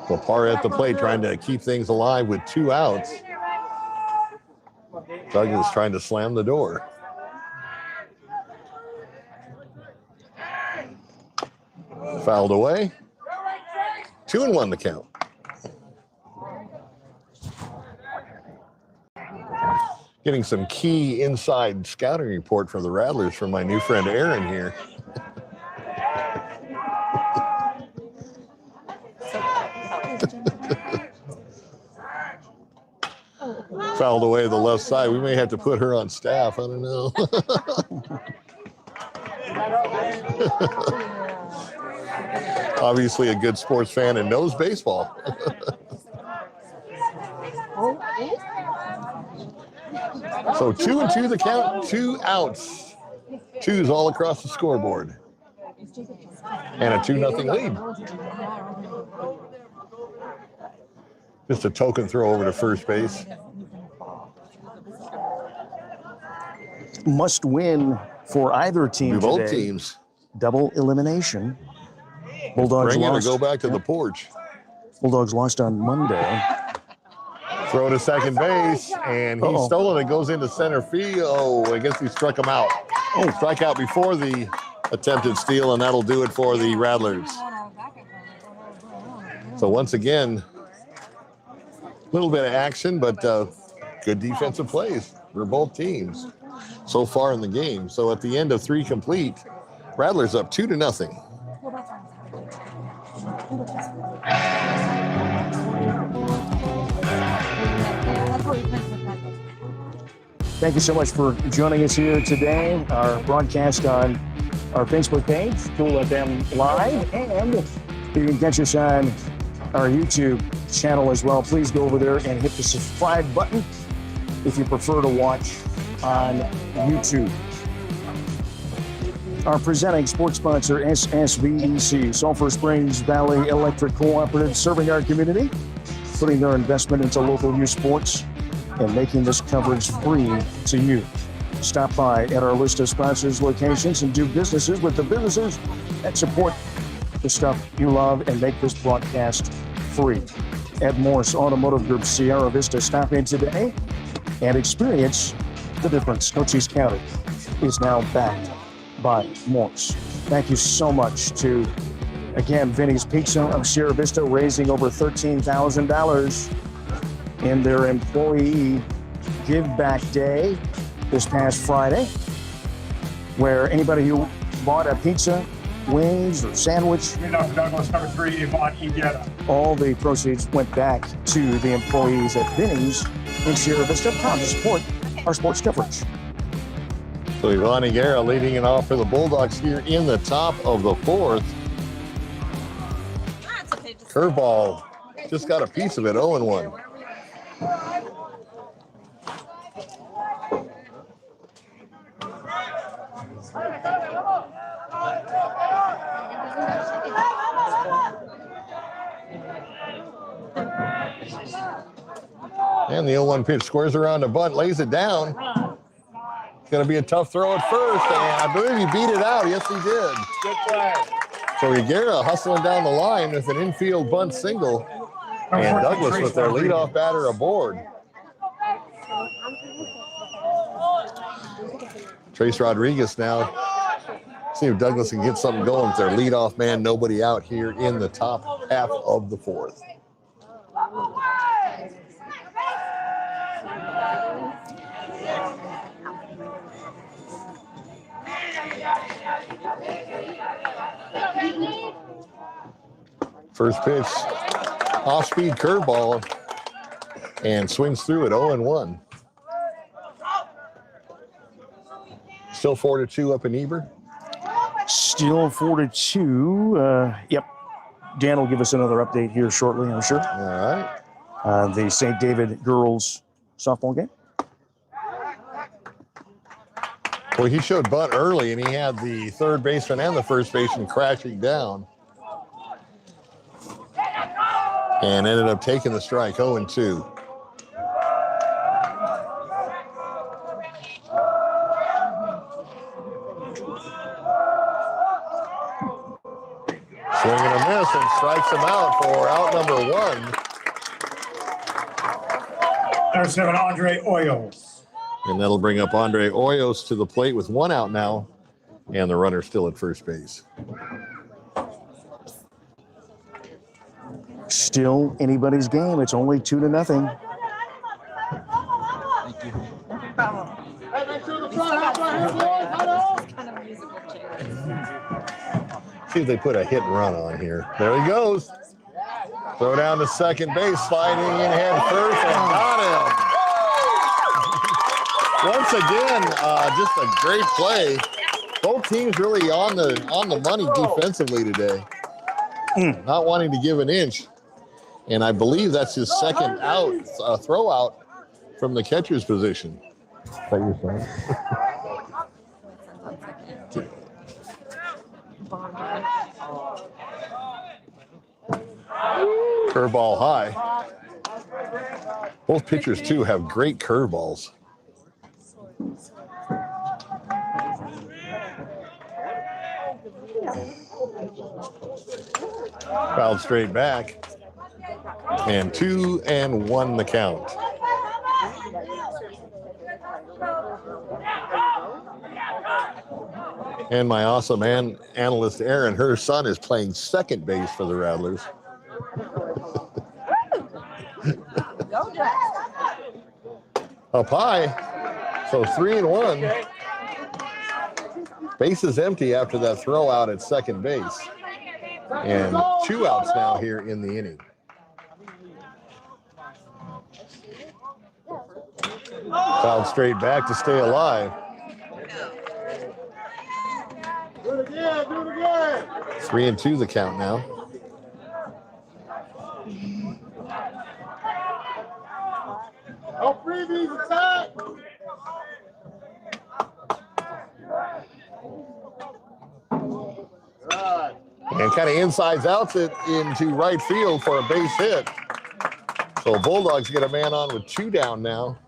Lepar at the plate trying to keep things alive with 2 outs. Douglas trying to slam the door. Fouled away. 2-1 the count. Getting some key inside scouting report from the Rattlers from my new friend Aaron here. Fouled away to the left side. We may have to put her on staff. I don't know. Obviously a good sports fan and knows baseball. So 2-2 the count, 2 outs. 2s all across the scoreboard. And a 2-0 lead. Just a token throw over to first base. must win for either team Do both today. teams. Double elimination. Bulldogs Bring it or lost. go back to the porch. Bulldogs lost on Monday. Throw to second base, and he's stolen it. Goes into center field. Oh, I guess he struck him out. Oh, strikeout before the attempted steal, and that'll do it for the Rattlers. So once again, a little bit of action, but good defensive plays for both teams so far in the game. So at the end of 3 complete, Rattlers up 2-0. Thank you so much for joining us here today. Our broadcast on our Facebook page, Cool FM Live, and you can catch us on our YouTube channel as well. Please go over there and hit the subscribe button if you prefer to watch on YouTube. Our presenting sports sponsor, SSVEC, Sulphur Springs Valley Electric Cooperative, serving our community, putting their investment into local youth sports, and making this coverage free to you. Stop by at our list of sponsors locations and do businesses with the businesses that support the stuff you love and make this broadcast free. At MORSE Automotive Group, Sierra Vista, stop in today and experience the difference. Cochise County is now backed by MORSE. Thank you so much to, again, Vinny's Pizza of Sierra Vista, raising over $13,000 in their employee Give Back Day this past Friday, where anybody who bought a pizza, wings, or sandwich, Douglas, number 3, Yvonne Igueta. all the proceeds went back to the employees at Vinny's in Sierra Vista, proud to support our sports coverage. So Yvonne Igueta leading it off for the Bulldogs here in the top of the 4th. Curveball just got a piece of it, 0-1. And the 0-1 pitch squares around a bunt, lays it down. It's going to be a tough throw at first, and I believe he beat it out. Yes, he did. Good play. So Igueta hustling down the line with an infield bunt single, and Douglas with their leadoff batter aboard. Trace Rodriguez now. See if Douglas can get something going with their leadoff man. Nobody out here in the top half of the 4th. First pitch, off-speed curveball, and swings through it, 0-1. Still 4-2 up in Eber. Still 4-2. Yep. Dan will give us another update here shortly, I'm sure. All right. The St. David girls softball game. Well, he showed bunt early, and he had the third baseman and the first baseman crashing down. And ended up taking the strike, 0-2. Swing and a miss, and strikes him out for out number 1. Number 7, Andre Hoyos. And that'll bring up Andre Hoyos to the plate with 1 out now, and the runner still at first base. Still anybody's game. It's only 2-0. See if they put a hit and run on here. There he goes. Throw down to second base, sliding in head first, and got him. Once again, just a great play. Both teams really on the money defensively today. Not wanting to give an inch. And I believe that's his second out, throw out from the catcher's position. Is that your son? Curveball high. Both pitchers, too, have great curveballs. Fouled straight back. And 2-1 the count. And my awesome analyst, Aaron, her son is playing second base for the Rattlers. Up high. So 3-1. Base is empty after that throw out at second base. And 2 outs now here in the inning. Fouled straight back to stay alive. Do it again, do it again. 3-2 the count now. Oh, freebies attack. Right. And kind of insides outs it into right field for a base hit. So Bulldogs get a man on with 2 down now.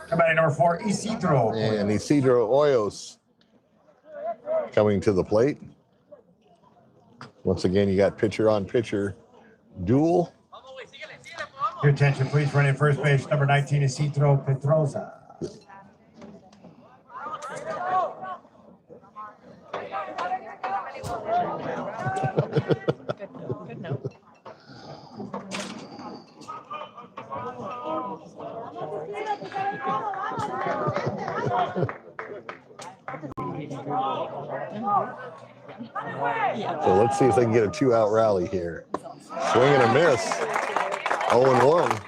Coming number 4, Isidro. And Isidro Hoyos coming to the plate. Once again, you got pitcher on pitcher duel. Your attention, please. Running first base, number 19, Isidro Pedrosa. Good note. So let's see if they can get a 2-out rally here. Swing and a miss. 0-1.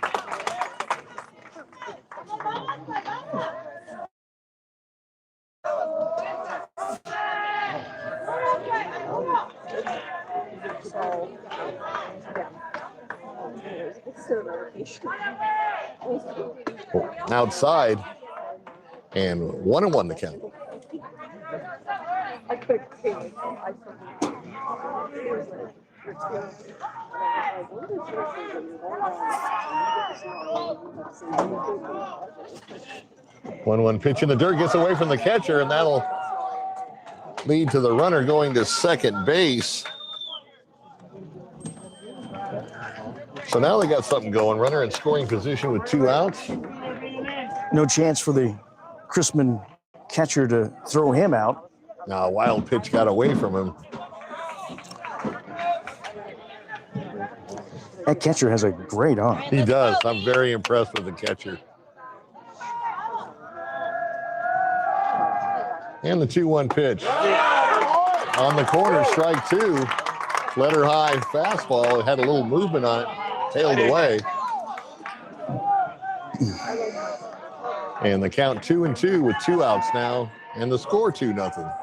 Outside, and 1-1 the count. One pitch in the dirt, gets away from the catcher, and that'll lead to the runner going to second base. So now they got something going. Runner in scoring position with 2 outs. No chance for the Crismon catcher to throw him out. Now a wild pitch got away from him. That catcher has a great arm. He does. I'm very impressed with the catcher. And the 2-1 pitch. On the corner, strike 2. Letter high fastball. It had a little movement on it. Tailed away. And the count 2-2 with 2 outs now. And the score 2-0.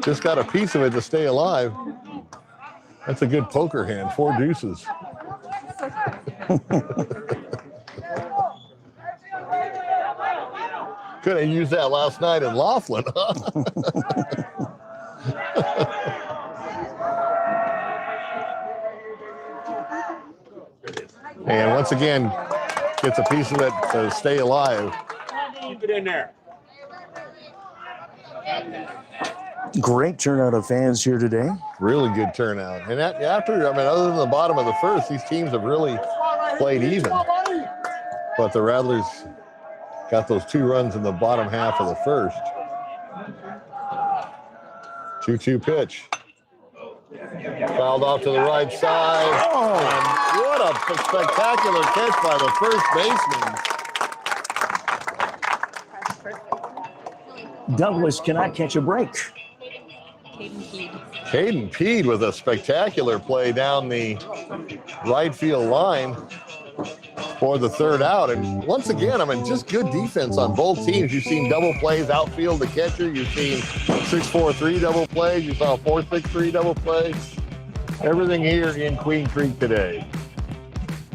Just got a piece of it to stay alive. That's a good poker hand. 4 deuces. Could have used that last night in Laughlin, huh? And once again, gets a piece of it to stay alive. Keep it in there. Great turnout of fans here today. Really good turnout. And after, other than the bottom of the first, these teams have really played even. But the Rattlers got those 2 runs in the bottom half of the first. 2-2 pitch. Fouled off to the right side. Oh, and what a spectacular catch by the first baseman. Douglas cannot catch a break. Caden Peed with a spectacular play down the right field line for the 3rd out. And once again, just good defense on both teams. You've seen double plays, outfield the catcher. You've seen 6-4-3 double plays. You saw 4-6-3 double plays. Everything here in Queen Creek today.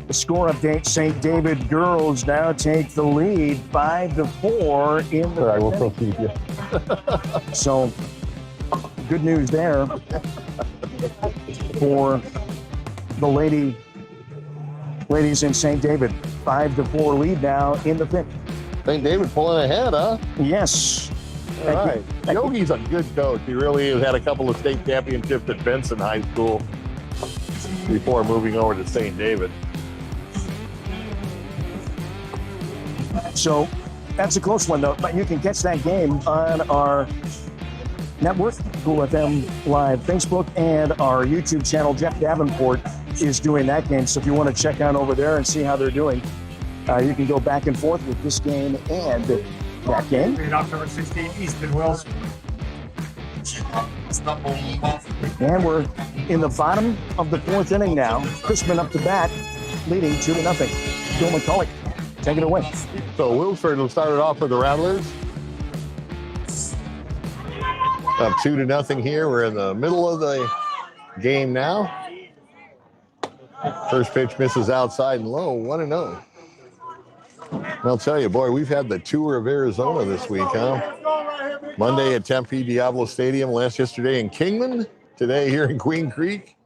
The score update, St. David girls now take the lead 5-4 in the. All right, we'll proceed. Yeah. So good news there for the ladies in St. David. 5-4 lead now in the 5th. St. David pulling ahead, huh? Yes. All right. Yogi's a good coach. He really has had a couple of state championships at Benson High School before moving over to St. David. So that's a close one, though. But you can catch that game on our network, Cool FM Live Facebook, and our YouTube channel. Jeff Davenport is doing that game. So if you want to check on over there and see how they're doing, you can go back and forth with this game and that game. In October 16, Easton Wills. And we're in the bottom of the fourth inning now. Crismon up to bat, leading 2-0. Bill McCulloch, take it away. So Wilford will start it off for the Rattlers. Up 2-0 here. We're in the middle of the game now. First pitch misses outside and low, 1-0. I'll tell you, boy, we've had the tour of Arizona this week, huh? Monday at Tempe Diablo Stadium, yesterday in Kingman, today here in Queen Creek.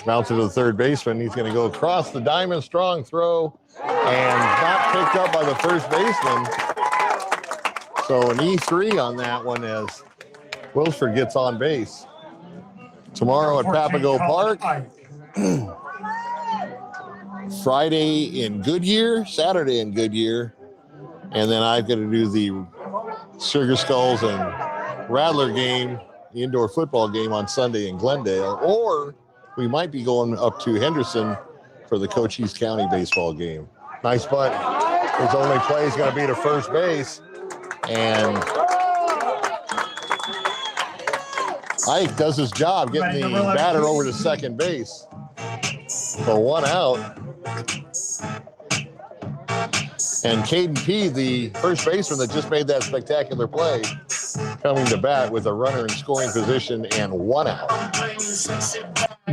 Bouncing to the third baseman. He's going to go across the diamond, strong throw, and not picked up by the first baseman. So an E3 on that one as Wilford gets on base. Tomorrow at Papago Park. Friday in Goodyear, Saturday in Goodyear, and then I've got to do the Sugar Skulls and Rattler game, the indoor football game on Sunday in Glendale, or we might be going up to Henderson for the Cochise County baseball game. Nice bunt. His only play is going to be to first base, and Ike does his job getting the batter over to second base. So 1 out. And Caden P., the first baseman that just made that spectacular play, coming to bat with a runner in scoring position and 1 out.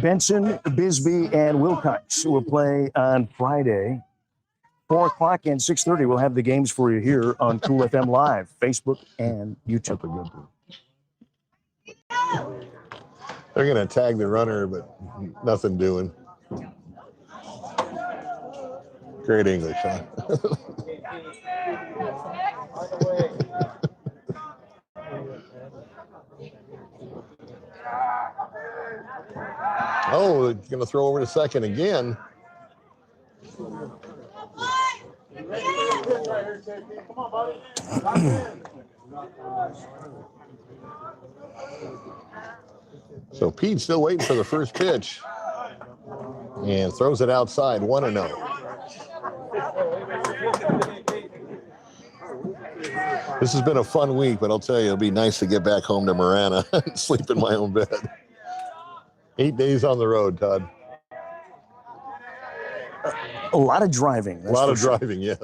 Benson, Bisbee, and Wilcox will play on Friday, 4 o'clock and 6:30. We'll have the games for you here on Cool FM Live, Facebook, and YouTube. They're going to tag the runner, but nothing doing. Great English, huh? Oh, he's going to throw over to second again. So Pete's still waiting for the first pitch and throws it outside, 1-0. This has been a fun week, but I'll tell you, it'll be nice to get back home to Marana and sleep in my own bed. 8 days on the road, Todd. A lot of driving. A lot of driving, yes.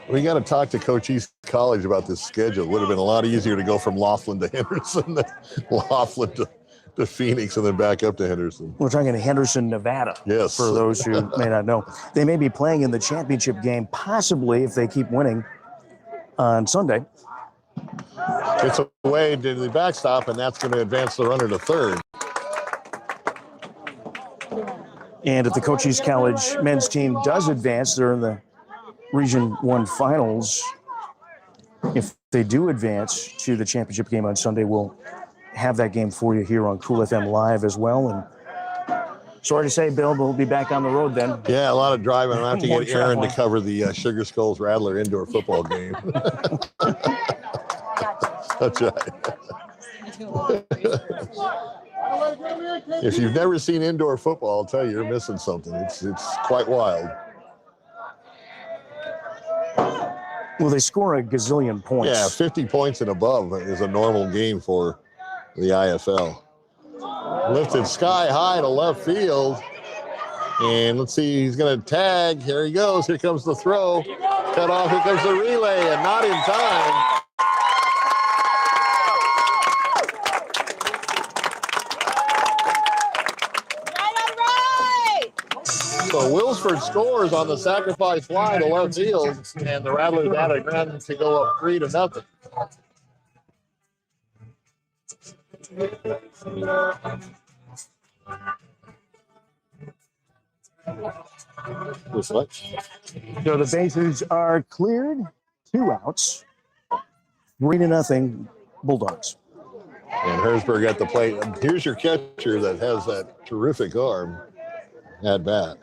We got to talk to Cochise College about this schedule. It would have been a lot easier to go from Laughlin to Henderson than Laughlin to Phoenix and then back up to Henderson. We're talking Henderson, Nevada. Yes. For those who may not know. They may be playing in the championship game, possibly if they keep winning on Sunday. It's away to the backstop, and that's going to advance the runner to third. And if the Cochise College men's team does advance, they're in the Region 1 finals. If they do advance to the championship game on Sunday, we'll have that game for you here on Cool FM Live as well. And sorry to say, Bill, but we'll be back on the road then. Yeah, a lot of driving. I'm going to have to get Aaron to cover the Sugar Skulls Rattler indoor football game. That's right. If you've never seen indoor football, I'll tell you, you're missing something. It's quite wild. Well, they score a gazillion points. Yeah, 50 points and above is a normal game for the IFL. Lifted sky high to left field. And let's see, he's going to tag. Here he goes. Here comes the throw. Cut off. Here comes the relay, and not in time. So Wilsford scores on the sacrifice fly to left field, and the Rattlers had a run to go up 3-0. This what? So the bases are cleared. 2 outs. 3-0 Bulldogs. And Herzberg at the plate. And here's your catcher that has that terrific arm at bat.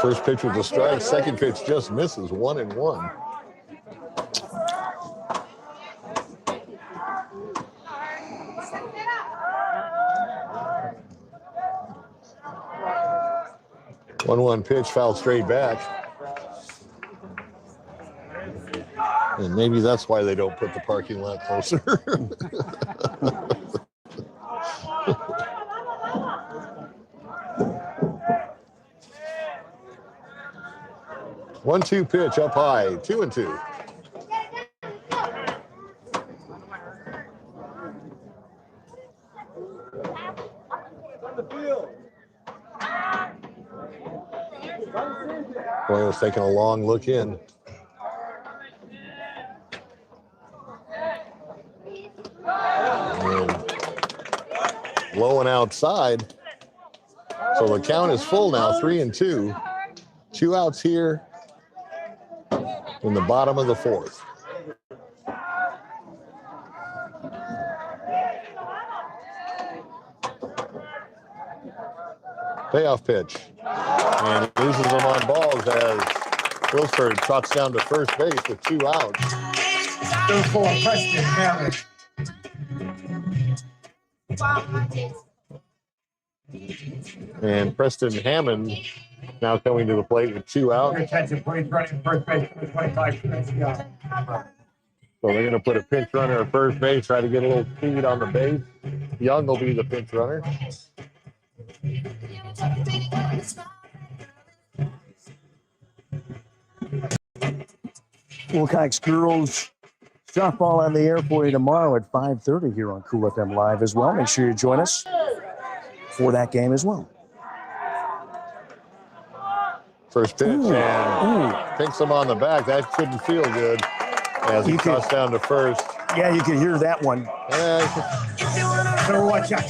First pitch was a strike. Second pitch just misses. 1-1. One pitch, foul straight back. And maybe that's why they don't put the parking lot closer. 1-2 pitch up high, 2-2. Royals taking a long look in. And blowing outside. So the count is full now, 3-2. 2 outs here in the bottom of the 4th. Payoff pitch. And loses them on balls as Wilsford trots down to first base with 2 outs. Still for Preston Hammond. And Preston Hammond now coming to the plate with 2 outs. Your attention, please, running first base with 25 minutes to go. So they're going to put a pinch runner at first base, try to get a little speed on the base. Young will be the pinch runner. Wilcox girls softball on the air for you tomorrow at 5:30 here on Cool FM Live as well. Make sure you join us for that game as well. First pitch and picks him on the back. That shouldn't feel good as he cuts down to first. Yeah, you can hear that one. So watch out,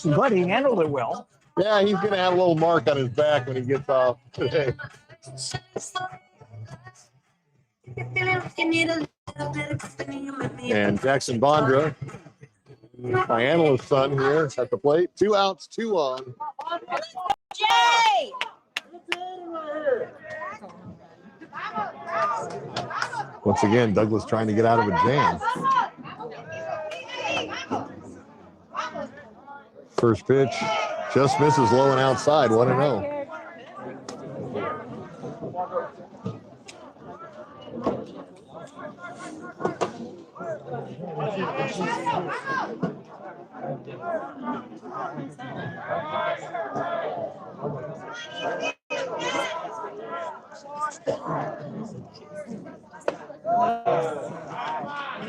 But he handled it well. Yeah, he's going to have a little mark on his back when he gets off today. And Jackson Bondra, my analyst son here at the plate. 2 outs, 2 on. Jay! Once again, Douglas trying to get out of a jam. First pitch just misses low and outside, 1-0.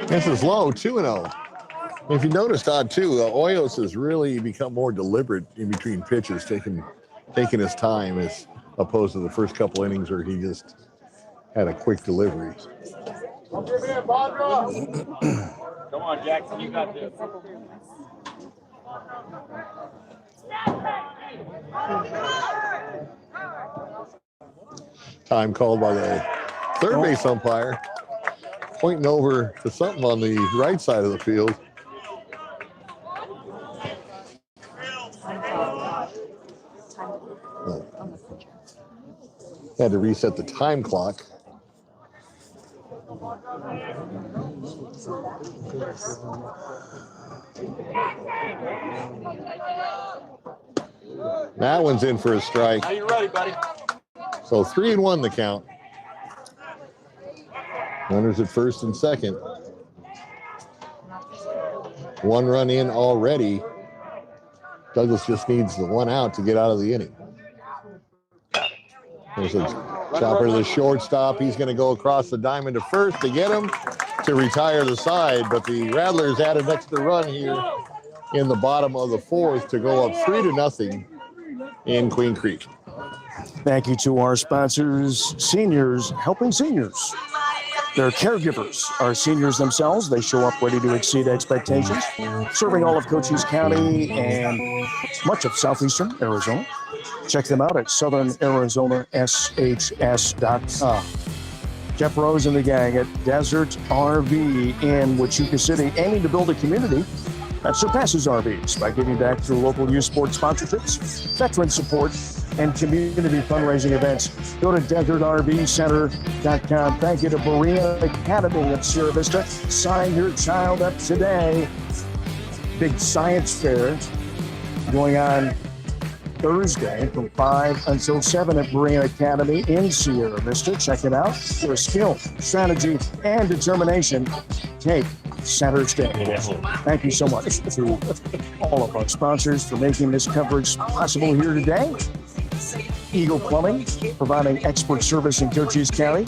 This is low, 2-0. If you noticed, Todd, too, Hoyos has really become more deliberate in between pitches, taking his time as opposed to the first couple innings where he just had a quick delivery. Come on, Jackson, you got this. Time called by the third base umpire, pointing over to something on the right side of the field. Had to reset the time clock. That one's in for a strike. Are you ready, buddy? So 3-1 the count. Runners at first and second. 1 run in already. Douglas just needs the 1 out to get out of the inning. There's a chopper to the shortstop. He's going to go across the diamond to first to get him to retire the side. But the Rattlers add an extra run here in the bottom of the 4th to go up 3-0 in Queen Creek. Thank you to our sponsors, Seniors Helping Seniors. Their caregivers are seniors themselves. They show up ready to exceed expectations, serving all of Cochise County and much of southeastern Arizona. Check them out at southernArizonaSHS.com. Jeff Rose and the gang at Desert RV in Wichita City, aiming to build a community that surpasses RVs by giving back through local youth sports sponsorships, veteran support, and community fundraising events. Go to desertrvcenter.com. Thank you to Berea Academy of Sierra Vista. Sign your child up today. Big science fair going on Thursday from 5 until 7 at Berea Academy in Sierra Vista. Check it out. For skill, strategy, and determination, take Saturday's Day. Thank you so much to all of our sponsors for making this coverage possible here today. Eagle Plumbing, providing expert service in Cochise County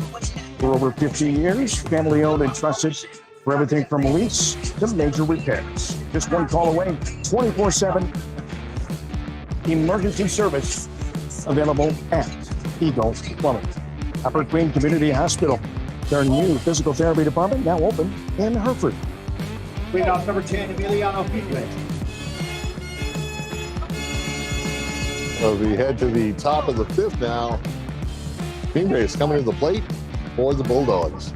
for over 15 years. Family owned and trusted for everything from lease to major repairs. Just one call away, 24/7 emergency service available at Eagle Plumbing. Upper Queen Community Hospital, their new physical therapy department now open in Hereford. Lead off number 10, Emiliano Figle. As we head to the top of the fifth now, Figle is coming to the plate for the Bulldogs.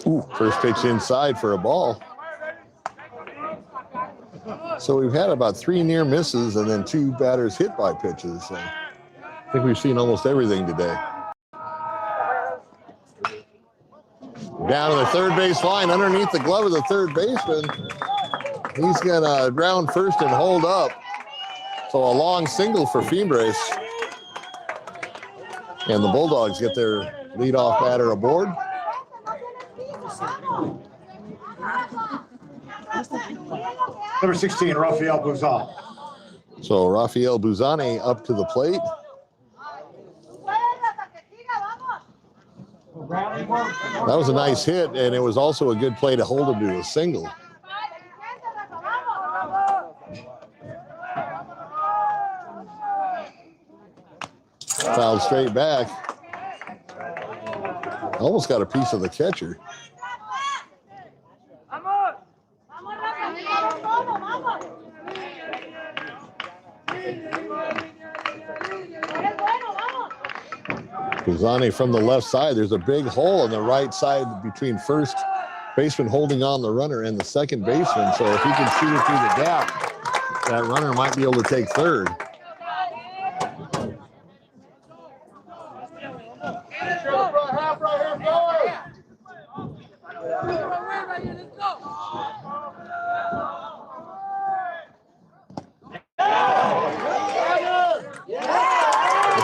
Ooh, first pitch inside for a ball. So we've had about 3 near misses and then 2 batters hit by pitches. So I think we've seen almost everything today. Down to the third base line, underneath the glove of the third baseman. He's gonna ground first and hold up. So a long single for Fimbres. And the Bulldogs get their leadoff batter aboard. Number 16, Rafael Buzan. So Rafael Buzani up to the plate. That was a nice hit, and it was also a good play to hold him to a single. Fouled straight back. Almost got a piece of the catcher. Buzani from the left side. There's a big hole on the right side between first baseman holding on the runner and the second baseman. So if he can shoot it through the gap, that runner might be able to take third.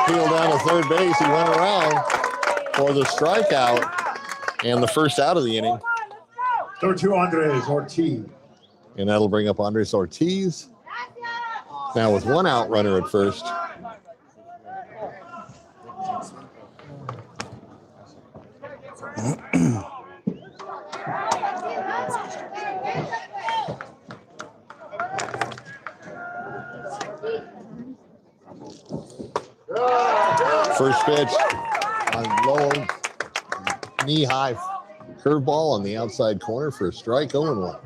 Field down to third base. He went around for the strikeout and the first out of the inning. Number 2, Andres Ortiz. And that'll bring up Andres Ortiz. Now with 1 out runner at first. First pitch on low, knee-high curveball on the outside corner for a strike, 0-1.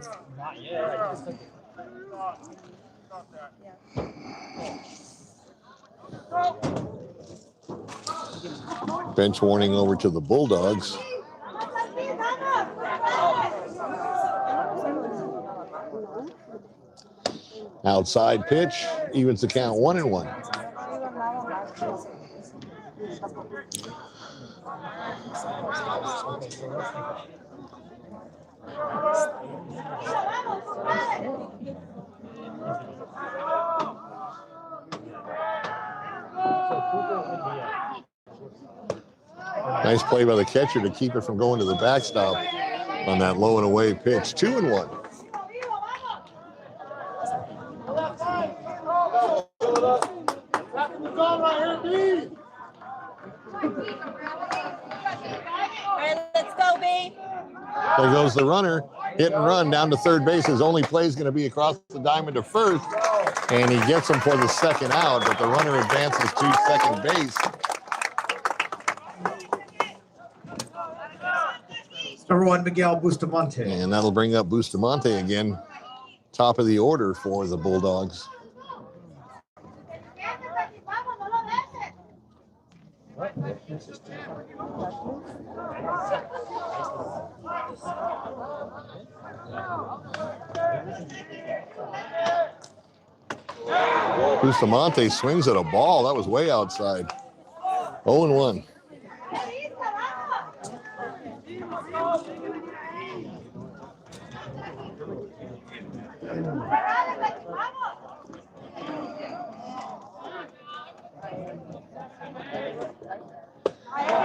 Bench warning over to the Bulldogs. Outside pitch, evens the count 1-1. Nice play by the catcher to keep it from going to the backstop on that low and away pitch. 2-1. Let's go, B. There goes the runner. Hit and run down to third base. His only play is going to be across the diamond to first. And he gets him for the second out, but the runner advances to second base. Number 1, Miguel Bustamante. And that'll bring up Bustamante again, top of the order for the Bulldogs. Bustamante swings at a ball. That was way outside. 0-1.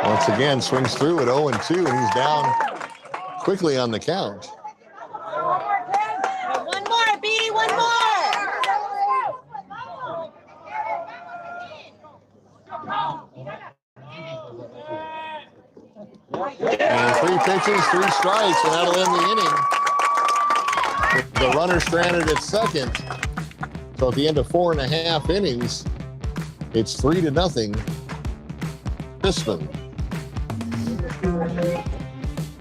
Once again, swings through at 0-2, and he's down quickly on the count. One more, B, one more. And 3 pitches, 3 strikes, and that'll end the inning. The runner stranded at second. So at the end of 4.5 innings, it's 3-0. Crismon.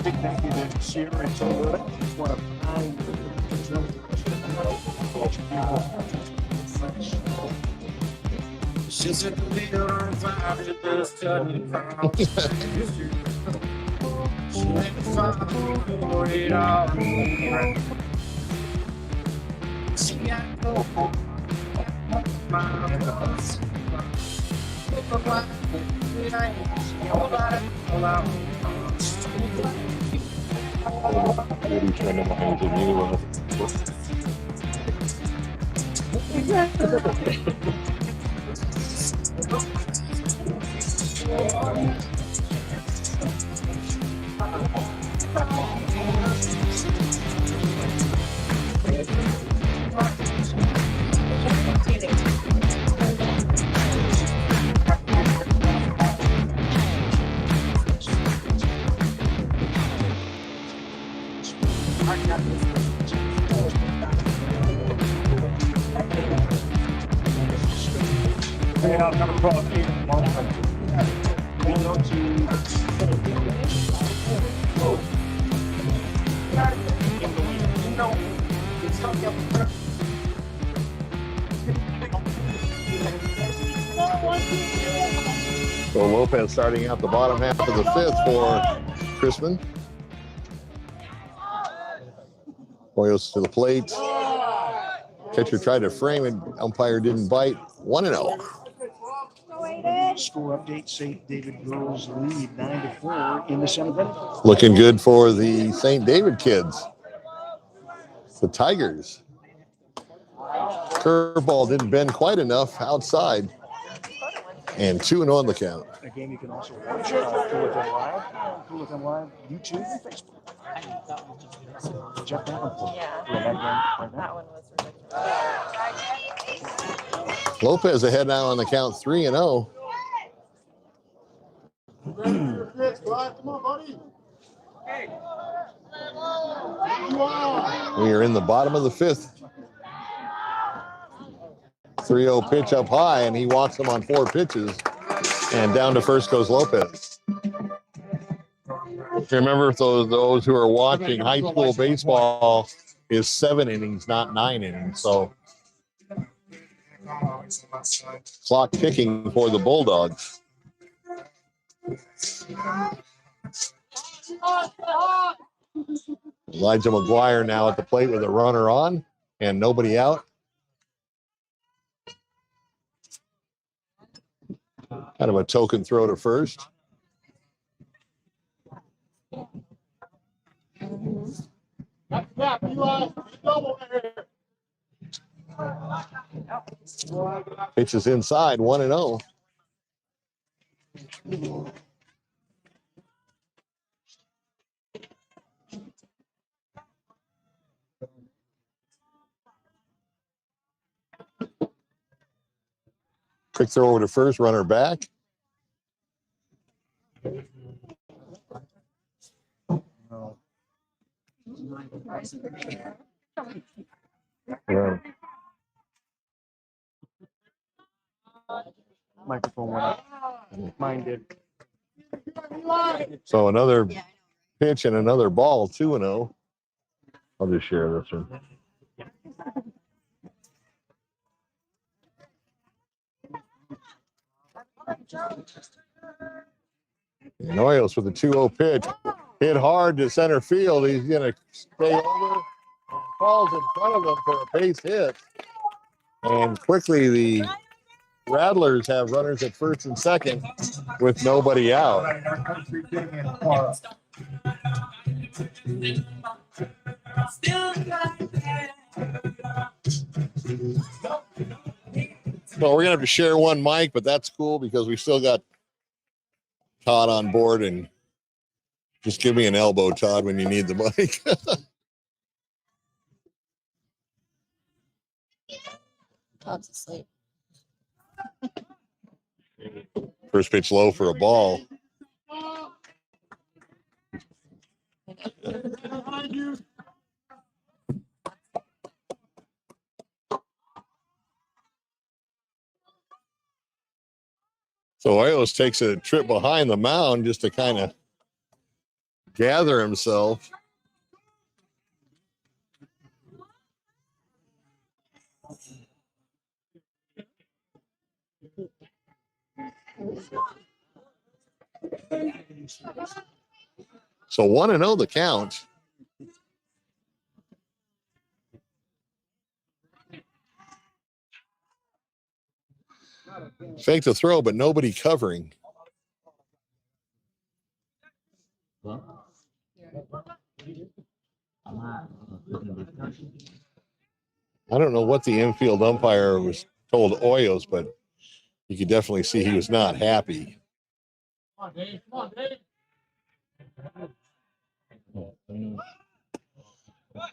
Big thank you to Sierra and Toyota. Just want to She's a leader of fabulous study from she ain't far it all. She got no miles. So Lopez starting out the bottom half of the 5th for Crismon. Hoyos to the plate. Catcher tried to frame it. Umpire didn't bite. 1-0. Score update, St. David girls lead 9-4 in the semifinal. Looking good for the St. David kids. The Tigers. Curveball didn't bend quite enough outside. And 2-0 on the count. A game you can also watch Cool FM Live, YouTube, and Facebook. Check that out. Yeah. That game right now. That one was ridiculous. Lopez ahead now on the count 3-0. Come on, buddy. We are in the bottom of the 5th. 3-0 pitch up high, and he walks him on 4 pitches. And down to first goes Lopez. Remember, those who are watching, high school baseball is 7 innings, not 9 innings. So clock ticking for the Bulldogs. Elijah McGuire now at the plate with a runner on and nobody out. Kind of a token throw to first. Pitch is inside, 1-0. Quick throw over to first, runner back. microphone went up. Mine did. So another pitch and another ball, 2-0. I'll just share this one. And Hoyos with a 2-0 pitch. Hit hard to center field. He's going to stay over. Falls in front of him for a base hit. And quickly the Rattlers have runners at first and second with nobody out. Well, we're going to have to share one mic, but that's cool because we still got Todd on board. And just give me an elbow, Todd, when you need the mic. Todd's asleep. First pitch low for a ball. So Hoyos takes a trip behind the mound just to kind of gather himself. So 1-0 the count. Fake the throw, but nobody covering. I don't know what the infield umpire was told Hoyos, but you could definitely see he was not happy.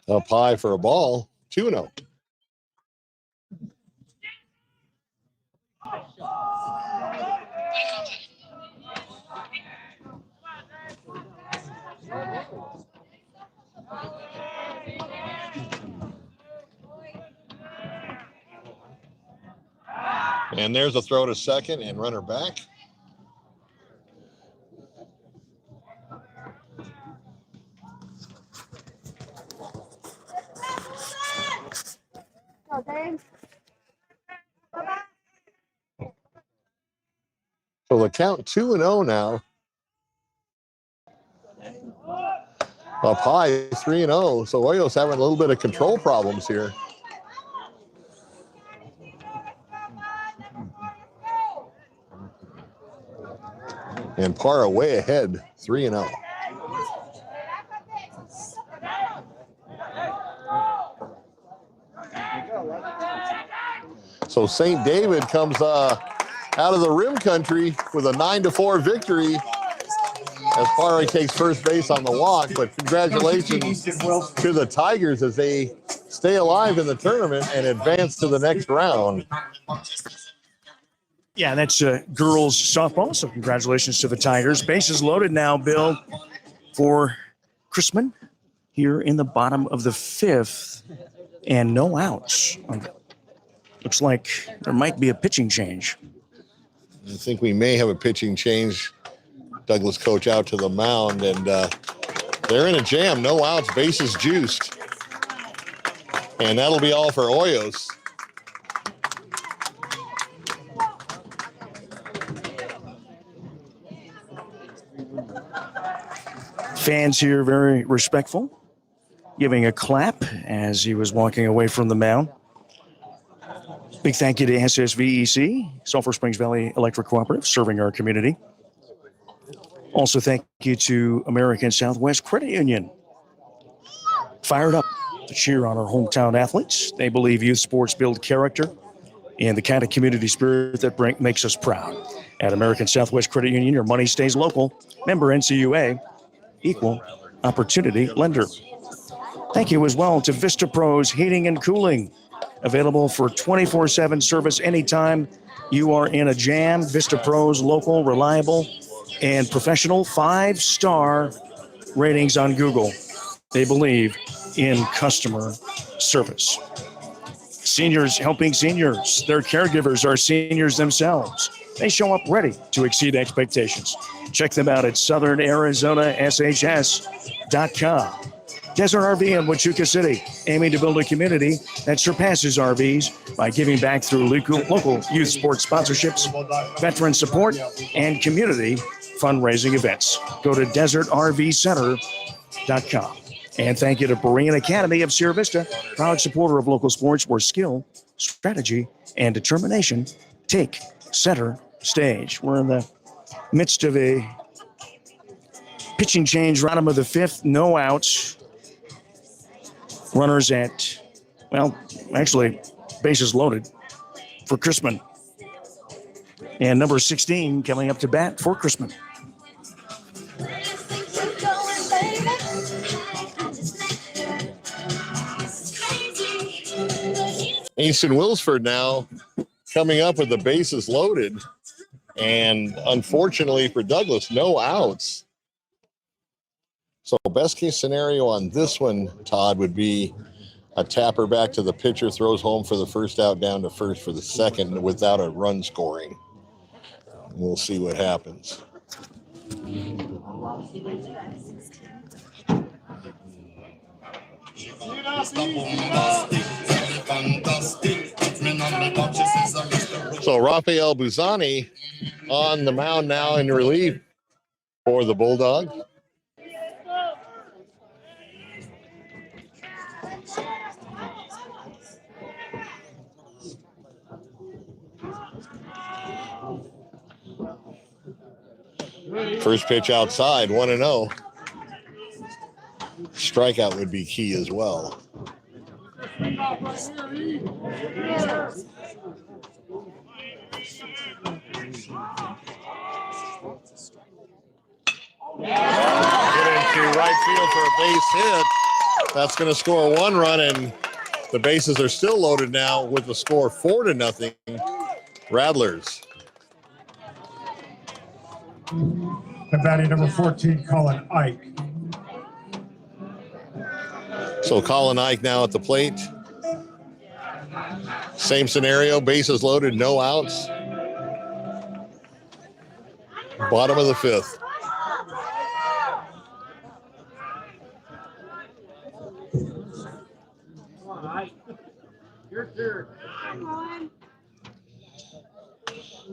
Up high for a ball, 2-0. And there's a throw to second and runner back. So the count 2-0 now. Up high, 3-0. So Hoyos having a little bit of control problems here. And Parra way ahead, 3-0. So St. David comes out of the rim country with a 9-4 victory as Parra takes first base on the walk. But congratulations to the Tigers as they stay alive in the tournament and advance to the next round. Yeah, that's girls softball. So congratulations to the Tigers. Bases loaded now, Bill, for Crismon here in the bottom of the fifth, and no outs. Looks like there might be a pitching change. I think we may have a pitching change. Douglas coach out to the mound, and they're in a jam. No outs, bases juiced. And that'll be all for Hoyos. Fans here very respectful, giving a clap as he was walking away from the mound. Big thank you to SSVEC, Sulphur Springs Valley Electric Cooperative, serving our community. Also thank you to American Southwest Credit Union. Fired up to cheer on our hometown athletes. They believe youth sports build character and the kind of community spirit that makes us proud. At American Southwest Credit Union, your money stays local. Member NCUA. Equal opportunity lender. Thank you as well to Vista Pros Heating and Cooling, available for 24/7 service anytime you are in a jam. Vista Pros, local, reliable, and professional. 5-star ratings on Google. They believe in customer service. Seniors helping seniors. Their caregivers are seniors themselves. They show up ready to exceed expectations. Check them out at southernArizonaSHS.com. Desert RV in Huachuca City, aiming to build a community that surpasses RVs by giving back through local youth sports sponsorships, veteran support, and community fundraising events. Go to desertrvcenter.com. And thank you to Berean Academy of Sierra Vista, proud supporter of local sports where skill, strategy, and determination take center stage. We're in the midst of a pitching change, bottom of the fifth, no outs. Runners at, well, actually, bases loaded for Crismon. And number 16 coming up to bat for Crismon. Easton Wilsford now coming up with the bases loaded. And unfortunately for Douglas, no outs. So best case scenario on this one, Todd, would be a tapper back to the pitcher, throws home for the first out, down to first for the second without a run scoring. We'll see what happens. So Rafael Buzani on the mound now in relief for the Bulldogs. First pitch outside, 1-0. Strikeout would be key as well. Get into right field for a base hit. That's going to score one run, and the bases are still loaded now with the score 4-0. Rattlers. The batting number 14, Colin Ike. So Colin Ike now at the plate. Same scenario, bases loaded, no outs. Bottom of the fifth.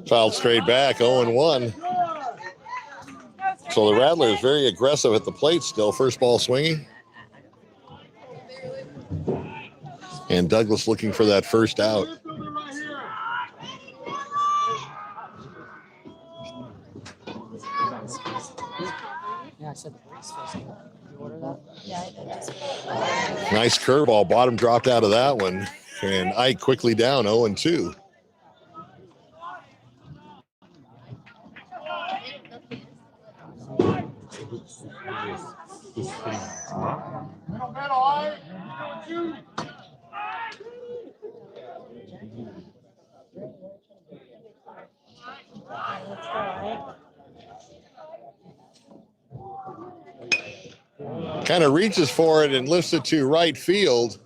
Fouled straight back, 0-1. So the Rattlers very aggressive at the plate still. First ball swinging. And Douglas looking for that first out. Nice curveball. Bottom dropped out of that one. And Ike quickly down, 0-2. Kind of reaches for it and lifts it to right field.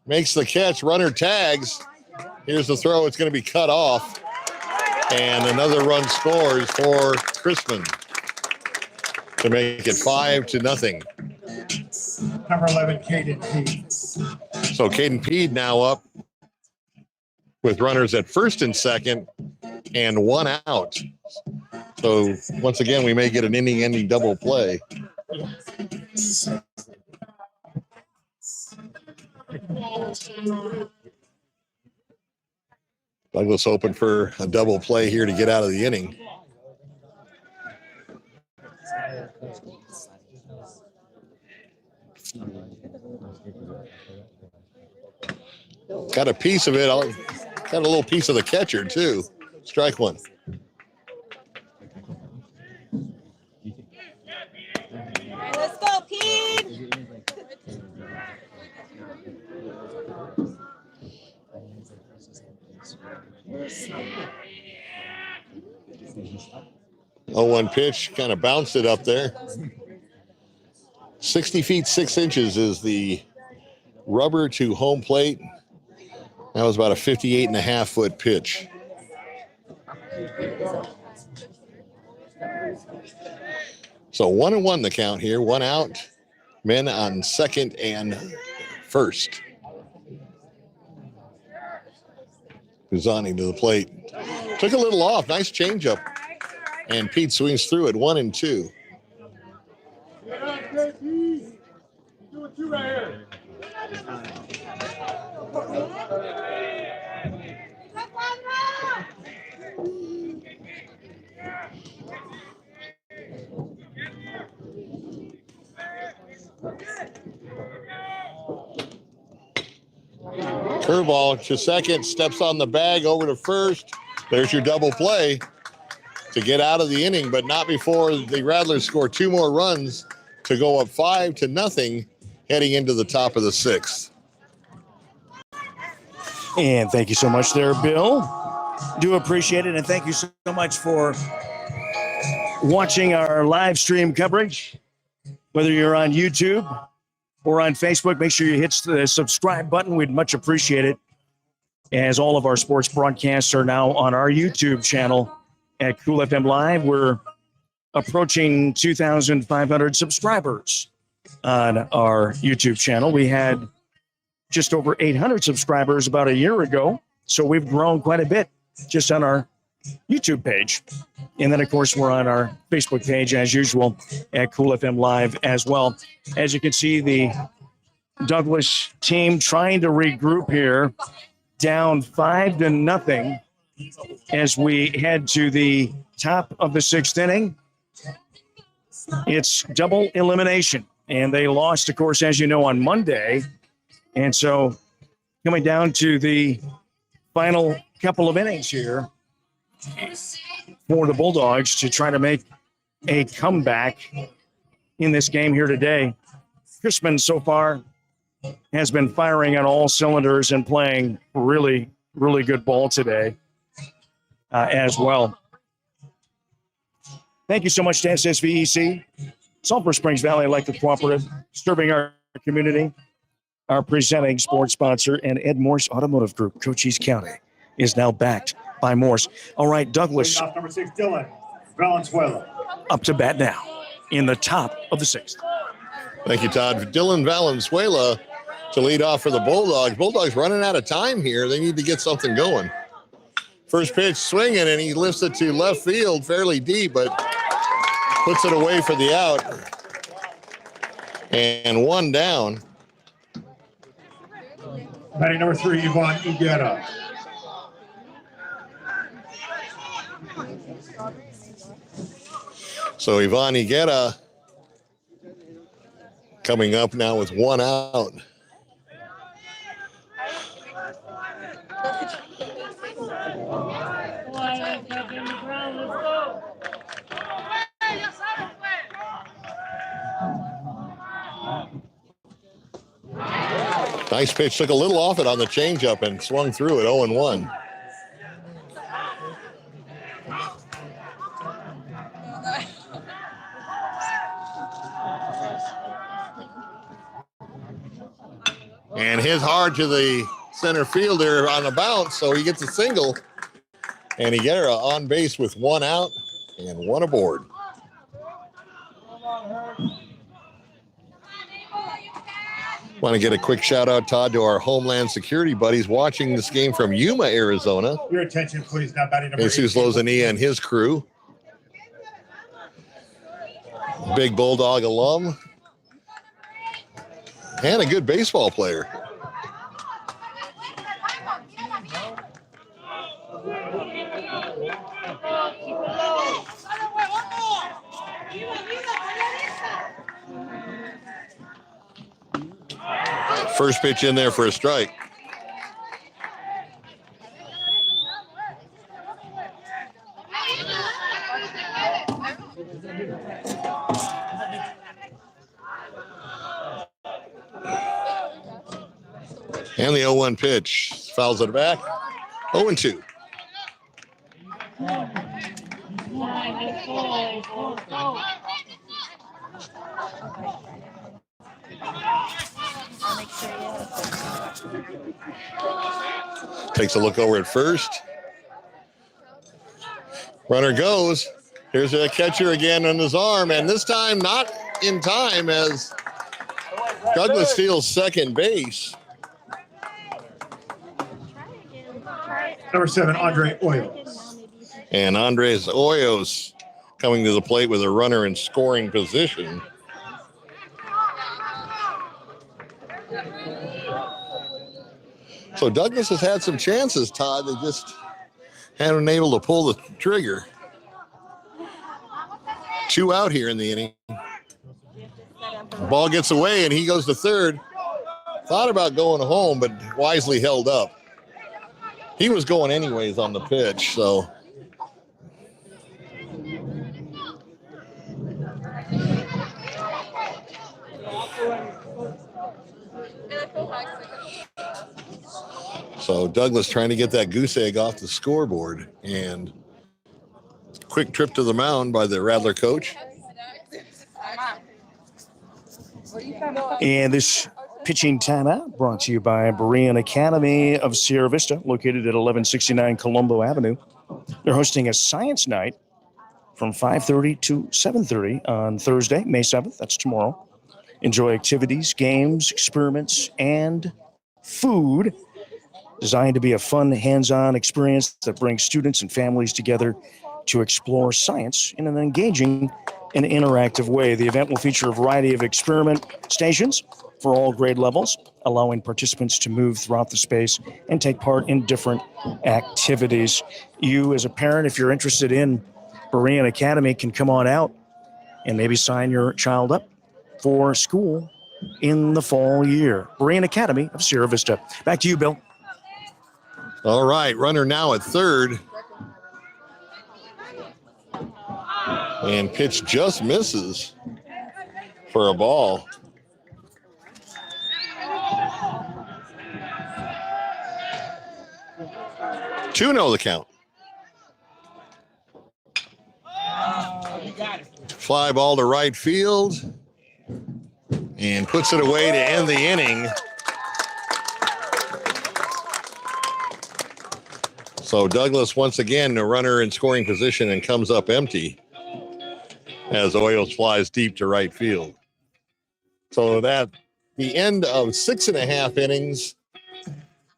Makes the catch, runner tags. Here's the throw, it's going to be cut off. And another run scores for Crismon to make it 5-0. Number 11, Caden Peed. So Caden Peed now up with runners at first and second and one out. So once again, we may get an inning-ending double play. Douglas hoping for a double play here to get out of the inning. Got a piece of it. Got a little piece of the catcher too. Strike one. Let's go, Pete. Oh, 1 pitch, kind of bounced it up there. 60 feet 6 inches is the rubber to home plate. That was about a 58.5-foot pitch. So 1-1 the count here, one out. Men on second and first. Guzani to the plate. Took a little off. Nice changeup. And Pete swings through it 1-2. Curveball to second, steps on the bag over to first. There's your double play to get out of the inning, but not before the Rattlers score 2 more runs to go up 5-0 heading into the top of the 6th. And thank you so much there, Bill. Do appreciate it, and thank you so much for watching our live stream coverage. Whether you're on YouTube or on Facebook, make sure you hit the subscribe button. We'd much appreciate it, as all of our sports broadcasts are now on our YouTube channel at Cool FM Live. We're approaching 2,500 subscribers on our YouTube channel. We had just over 800 subscribers about a year ago, so we've grown quite a bit just on our YouTube page. And then, of course, we're on our Facebook page, as usual, at Cool FM Live as well. As you can see, the Douglas team trying to regroup here, down 5-0 as we head to the top of the 6th inning. It's double elimination, and they lost, of course, as you know, on Monday. And so coming down to the final couple of innings here for the Bulldogs to try to make a comeback in this game here today. Crismon so far has been firing on all cylinders and playing really, really good ball today as well. Thank you so much to SSVEC, Sulphur Springs Valley Electric Cooperative, serving our community. Our presenting sports sponsor, and MORSE Automotive Group, Cochise County, is now backed by MORSE. All right, Douglas. Number 6, Dylan Valenzuela. Up to bat now in the top of the 6th. Thank you, Todd. Dylan Valenzuela to lead off for the Bulldogs. Bulldogs running out of time here. They need to get something going. First pitch swinging, and he lifts it to left field fairly deep, but puts it away for the out. And one down. Batting number 3, Yvonne Iguera. So Yvonne Iguera coming up now with one out. Nice pitch, took a little off it on the changeup and swung through it 0-1. And hit hard to the center fielder on the bounce, so he gets a single. And Higuera on base with one out and one aboard. Want to get a quick shout out, Todd, to our Homeland Security buddies watching this game from Yuma, Arizona. Your attention, please. Now batting number 8. Jesus Lozania and his crew. Big Bulldog alum. And a good baseball player. First pitch in there for a strike. And the 0-1 pitch. Fouls it back. 0-2. Takes a look over at first. Runner goes. Here's a catcher again on his arm, and this time not in time as Douglas steals second base. Number 7, Andre Oyos. And Andres Hoyos coming to the plate with a runner in scoring position. So Douglas has had some chances, Todd. They just haven't been able to pull the trigger. 2 out here in the inning. Ball gets away and he goes to third. Thought about going home, but wisely held up. He was going anyways on the pitch, so. So Douglas trying to get that goose egg off the scoreboard, and quick trip to the mound by the Rattler coach. And this pitching timeout brought to you by Berean Academy of Sierra Vista, located at 1169 Colombo Avenue. They're hosting a science night from 5:30 to 7:30 on Thursday, May 7th. That's tomorrow. Enjoy activities, games, experiments, and food designed to be a fun, hands-on experience that brings students and families together to explore science in an engaging and interactive way. The event will feature a variety of experiment stations for all grade levels, allowing participants to move throughout the space and take part in different activities. You, as a parent, if you're interested in Berean Academy, can come on out and maybe sign your child up for school in the fall year. Berean Academy of Sierra Vista. Back to you, Bill. All right, runner now at third. And pitch just misses for a ball. Two no the count. Fly ball to right field and puts it away to end the inning. So Douglas once again a runner in scoring position and comes up empty as Oyos flies deep to right field. So that the end of 6.5 innings,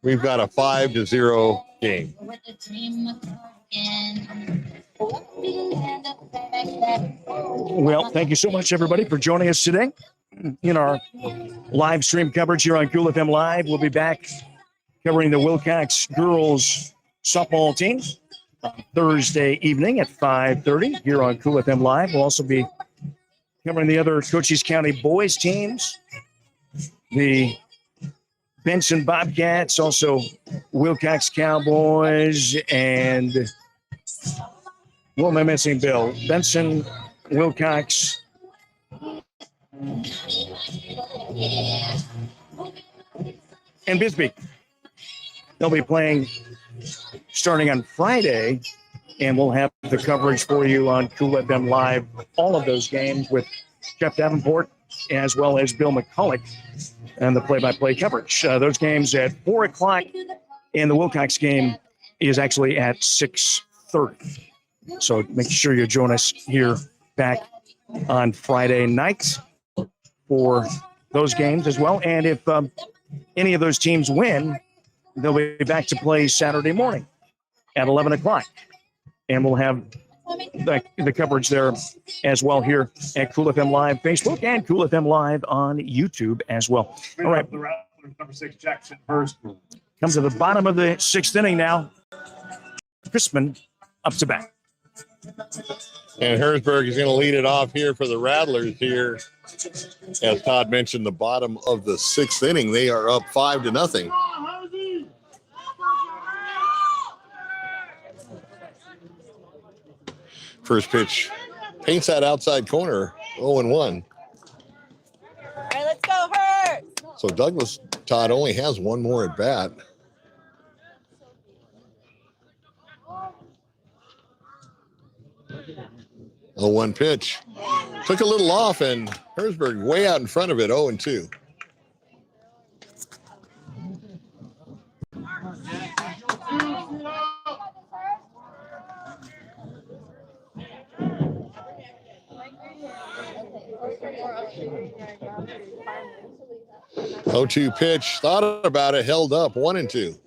we've got a 5-0 game. Well, thank you so much, everybody, for joining us today in our live stream coverage here on Cool FM Live. We'll be back covering the Wilcox girls softball team on Thursday evening at 5:30 here on Cool FM Live. We'll also be covering the other Cochise County boys teams, the Benson Bobcats, also Wilcox Cowboys, and what am I missing, Bill? Benson, Wilcox, and Bisbee. They'll be playing starting on Friday, and we'll have the coverage for you on Cool FM Live, all of those games with Jeff Davenport as well as Bill McCulloch and the play-by-play coverage. Those games at 4 o'clock, and the Wilcox game is actually at 6:30. So make sure you join us here back on Friday night for those games as well. And if any of those teams win, they'll be back to play Saturday morning at 11 o'clock. And we'll have the coverage there as well here at Cool FM Live Facebook and Cool FM Live on YouTube as well. All right. The Rattlers, number 6, Jackson Hurst. Comes to the bottom of the 6th inning now. Crismon up to bat. And Herzberg is going to lead it off here for the Rattlers here. As Todd mentioned, the bottom of the 6th inning, they are up 5-0. First pitch paints that outside corner, 0-1. All right, let's go, Hurt. So Douglas, Todd, only has one more at bat. A 1 pitch. Took a little off, and Herzberg way out in front of it, 0-2. 0-2 pitch. Thought about it. Held up. 1-2.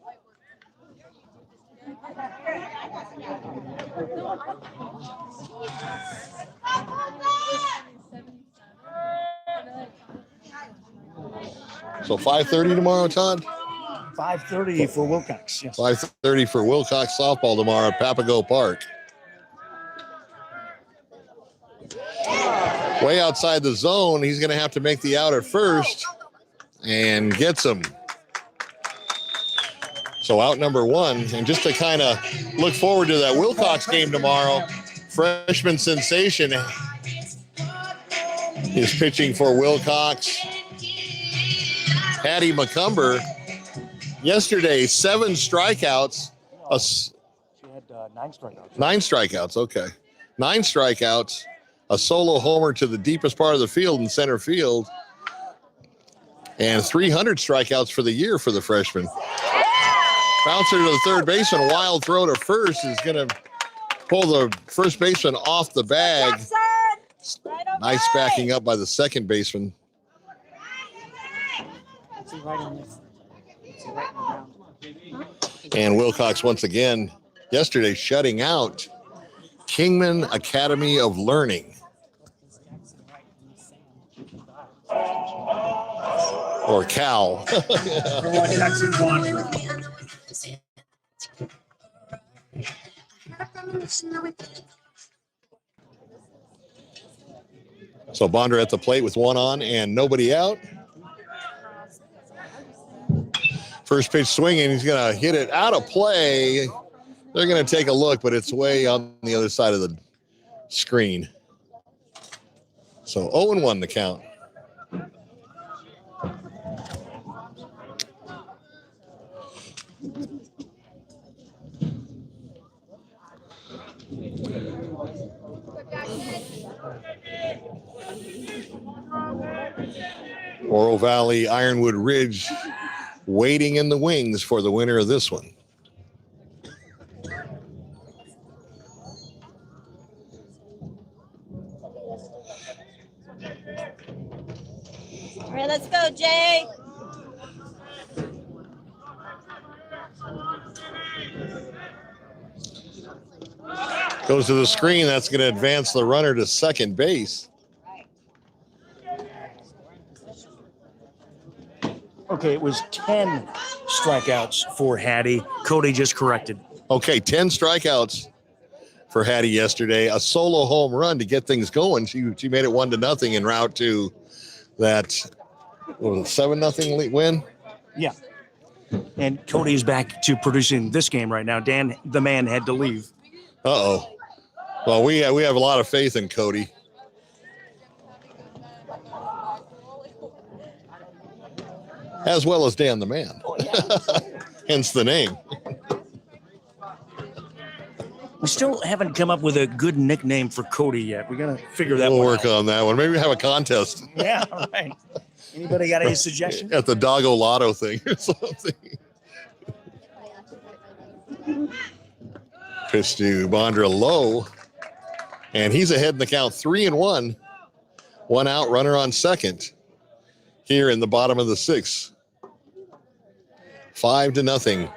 So 5:30 tomorrow, Todd? 5:30 for Wilcox. Yes. 5:30 for Wilcox softball tomorrow at Papago Park. Way outside the zone. He's going to have to make the out at first and gets him. So out number one. And just to kind of look forward to that Wilcox game tomorrow, freshman sensation is pitching for Wilcox. Hattie McCumber, yesterday, 7 strikeouts. She had 9 strikeouts. 9 strikeouts, okay. 9 strikeouts, a solo homer to the deepest part of the field in center field, and 300 strikeouts for the year for the freshman. Bouncer to the third baseman, wild throw to first is going to pull the first baseman off the bag. Nice backing up by the second baseman. And Wilcox once again yesterday shutting out Kingman Academy of Learning. Or Cal. Jackson Bondra. So Bondra at the plate with 1 on and nobody out. First pitch swinging, he's going to hit it out of play. They're going to take a look, but it's way on the other side of the screen. So 0-1 the count. Oro Valley, Ironwood Ridge waiting in the wings for the winner of this one. All right, let's go, Jay. Goes to the screen. That's going to advance the runner to second base. Okay, it was 10 strikeouts for Hattie. Cody just corrected. Okay, 10 strikeouts for Hattie yesterday. A solo home run to get things going. She made it 1-0 en route to that 7-0 win. Yeah. And Cody's back to producing this game right now. Dan, the man, had to leave. Uh-oh. Well, we have a lot of faith in Cody. As well as Dan the man. Hence the name. We still haven't come up with a good nickname for Cody yet. We got to figure that We'll one work out. on that one. Maybe have a contest. Yeah, all right. Anybody got any suggestions? At the Doggo Lotto thing or something. Pitch to Bondra low. And he's ahead in the count 3-1. 1 out, runner on second. Here in the bottom of the 6th. 5-0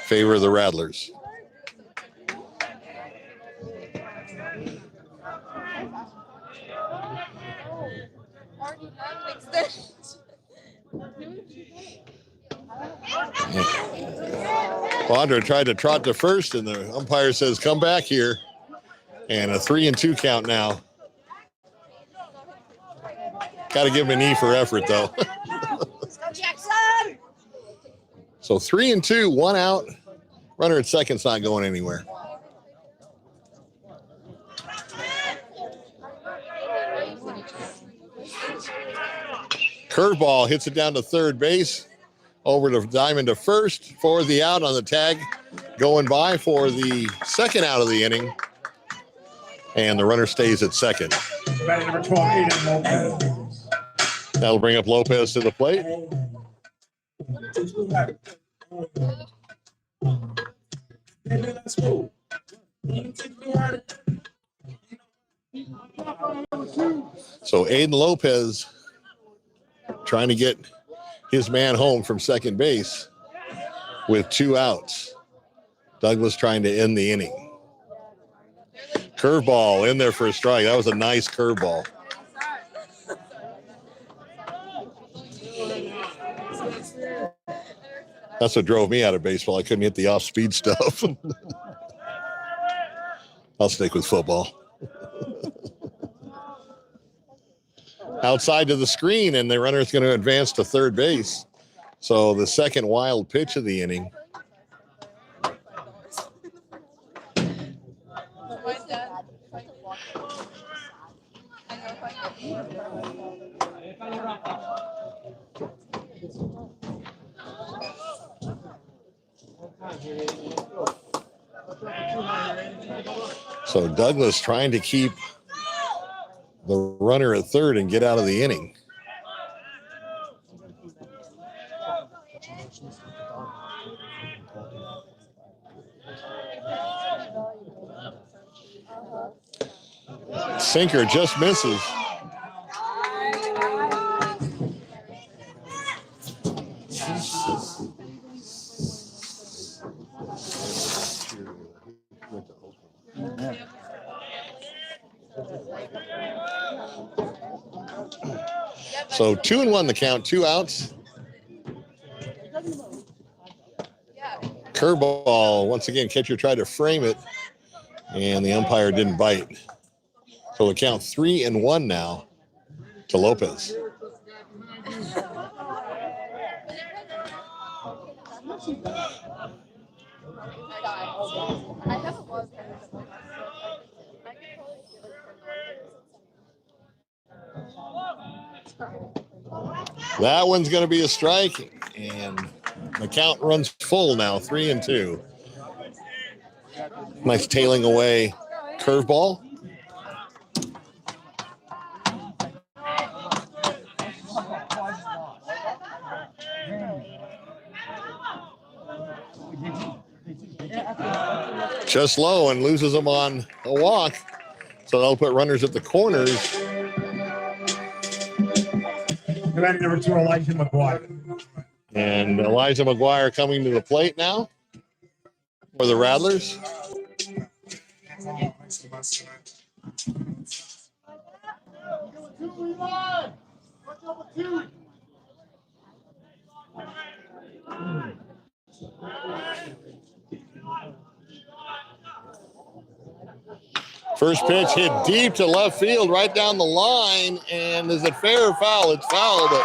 favor of the Rattlers. Bondra tried to trot to first, and the umpire says, come back here. And a 3-2 count now. Got to give him an E for effort, though. Jackson! So 3-2, 1 out. Runner at second's not going anywhere. Curveball hits it down to third base. Over to Diamond to first for the out on the tag. Going by for the second out of the inning. And the runner stays at second. Batting number 12, Aiden Lopez. That'll bring up Lopez to the plate. So Aiden Lopez trying to get his man home from second base with 2 outs. Douglas trying to end the inning. Curveball in there for a strike. That was a nice curveball. That's what drove me out of baseball. I couldn't hit the off-speed stuff. I'll stick with football. Outside to the screen, and the runner is going to advance to third base. So the second wild pitch of the inning. So Douglas trying to keep the runner at third and get out of the inning. Sinker just misses. So 2-1 the count, 2 outs. Curveball, once again, catcher tried to frame it, and the umpire didn't bite. So the count 3-1 now to Lopez. That one's going to be a strike, and the count runs full now, 3-2. Nice tailing away curveball. Just low and loses them on a walk. So they'll put runners at the corners. Event number 2, Elijah McGuire. And Elijah McGuire coming to the plate now for the Rattlers. First pitch hit deep to left field, right down the line. And is it fair or foul? It's foul, but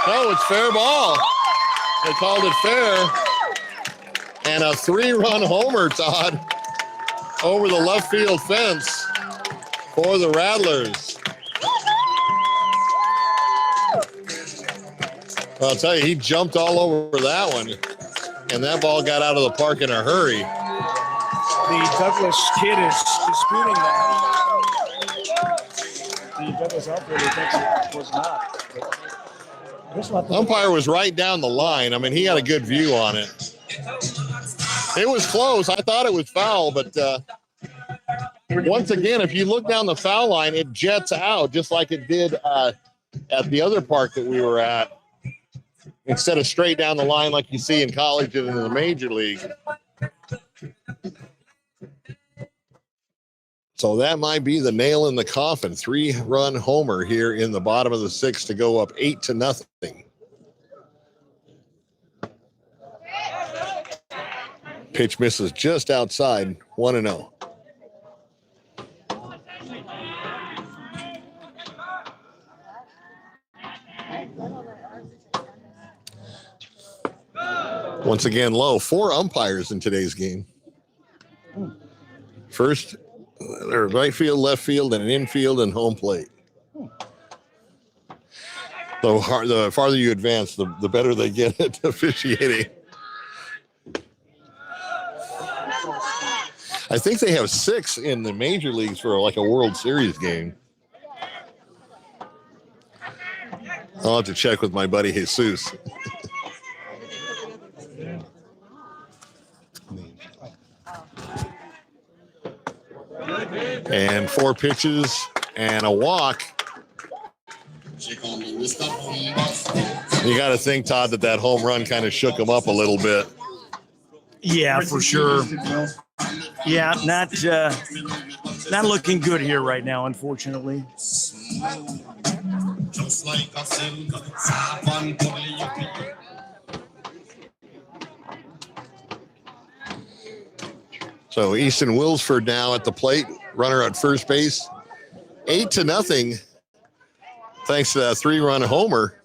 no, it's fair ball. They called it fair. And a 3-run homer, Todd, over the left field fence for the Rattlers. I'll tell you, he jumped all over that one. And that ball got out of the park in a hurry. The Douglas kid is disputing that. The Douglas outfielder thinks it was not. Umpire was right down the line. I mean, he had a good view on it. It was close. I thought it was foul, but once again, if you look down the foul line, it jets out just like it did at the other park that we were at, instead of straight down the line like you see in college and in the major league. So that might be the nail in the coffin. 3-run homer here in the bottom of the 6th to go up 8-0. Pitch misses just outside, 1-0. Once again, low. 4 umpires in today's game. First, there's right field, left field, and an infield and home plate. The farther you advance, the better they get at officiating. I think they have 6 in the major leagues for like a World Series game. I'll have to check with my buddy Jesus. And 4 pitches and a walk You got to think, Todd, that home run kind of shook him up a little bit. Yeah, for sure. Yeah, not looking good here right now, unfortunately. So Easton Wilsford now at the plate, runner at first base, 8-0, thanks to that 3-run homer.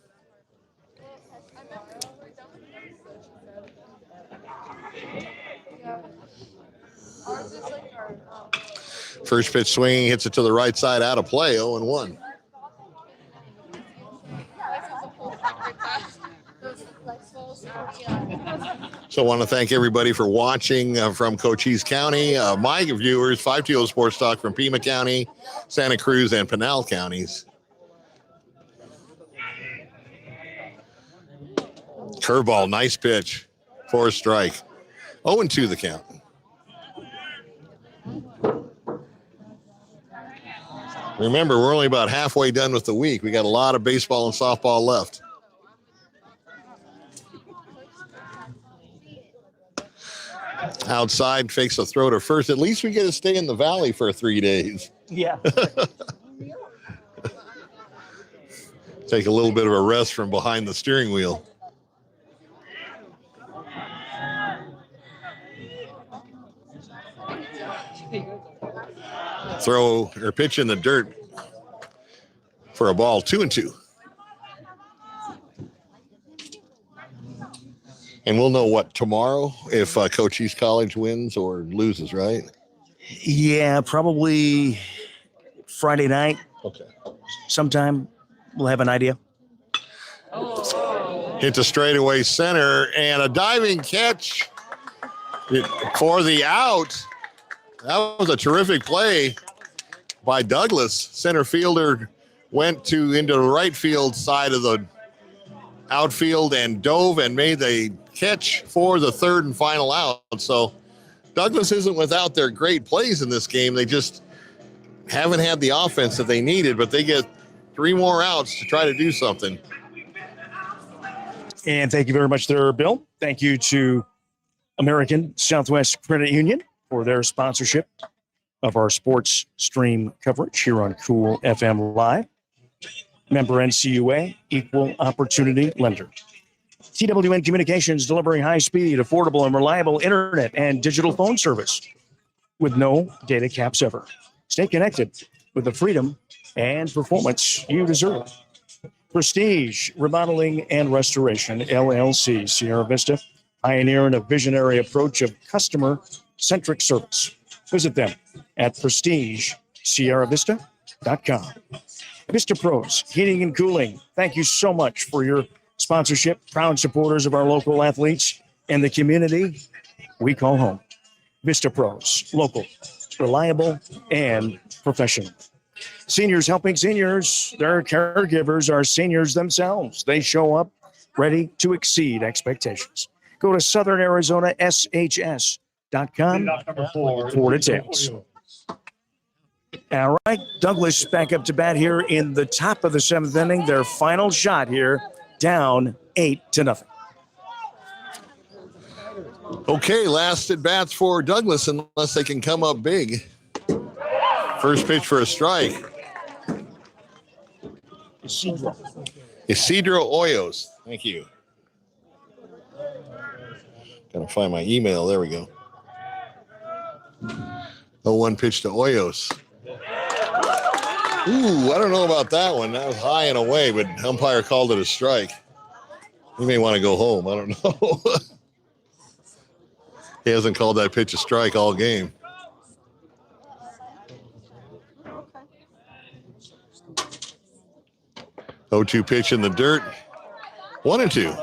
First pitch swinging, hits it to the right side, out of play, 0-1. So I want to thank everybody for watching from Cochise County. My viewers, 520 Sports Talk from Pima County, Santa Cruz, and Pinal counties. Curveball, nice pitch for a strike. 0-2 the count. Remember, we're only about halfway done with the week. We got a lot of baseball and softball left. Outside, fakes a throw to first. At least we get to stay in the valley for 3 days. Yeah. Take a little bit of a rest from behind the steering wheel. Throw or pitch in the dirt for a ball, 2-2. And we'll know what tomorrow if Cochise College wins or loses, right? Yeah, probably Friday night. Okay. Sometime we'll have an idea. Hit the straightaway center and a diving catch for the out. That was a terrific play by Douglas. Center fielder went into the right field side of the outfield and dove and made the catch for the third and final out. So Douglas isn't without their great plays in this game. They just haven't had the offense that they needed, but they get 3 more outs to try to do something. And thank you very much there, Bill. Thank you to American Southwest Credit Union for their sponsorship of our sports stream coverage here on Cool FM Live. Member NCUA, equal opportunity lender. TWN Communications, delivering high-speed, affordable, and reliable internet and digital phone service with no data caps ever. Stay connected with the freedom and performance you deserve. Prestige Remodeling and Restoration LLC, Sierra Vista, pioneering a visionary approach of customer-centric service. Visit them at prestigesierravista.com. Vista Pros, Heating and Cooling, thank you so much for your sponsorship, proud supporters of our local athletes and the community we call home. Vista Pros, local, reliable, and professional. Seniors helping seniors. Their caregivers are seniors themselves. They show up ready to exceed expectations. Go to southernarizonaSHS.com for details. All right, Douglas back up to bat here in the top of the 7th inning. Their final shot here, down 8-0. Okay, last at bats for Douglas unless they can come up big. First pitch for a strike. Isidro Hoyos. Thank you. Gotta find my email. There we go. 0-1 pitch to Hoyos. Ooh, I don't know about that one. That was high and away, but umpire called it a strike. He may want to go home. I don't know. He hasn't called that pitch a strike all game. Okay. 0-2 pitch in the dirt. 1-2.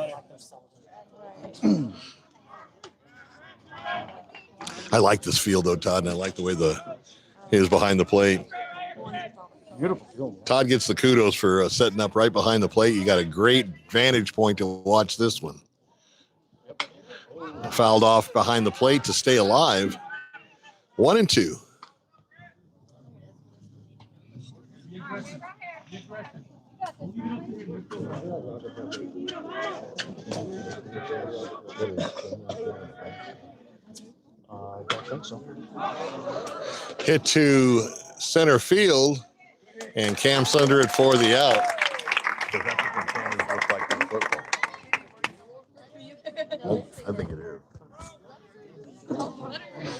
I like this field, though, Todd, and I like the way he is behind the plate. Beautiful. Todd gets the kudos for setting up right behind the plate. You got a great vantage point to watch this one. Fouled off behind the plate to stay alive. 1-2. I don't think so. Hit to center field, and camps under it for the out. I think it is.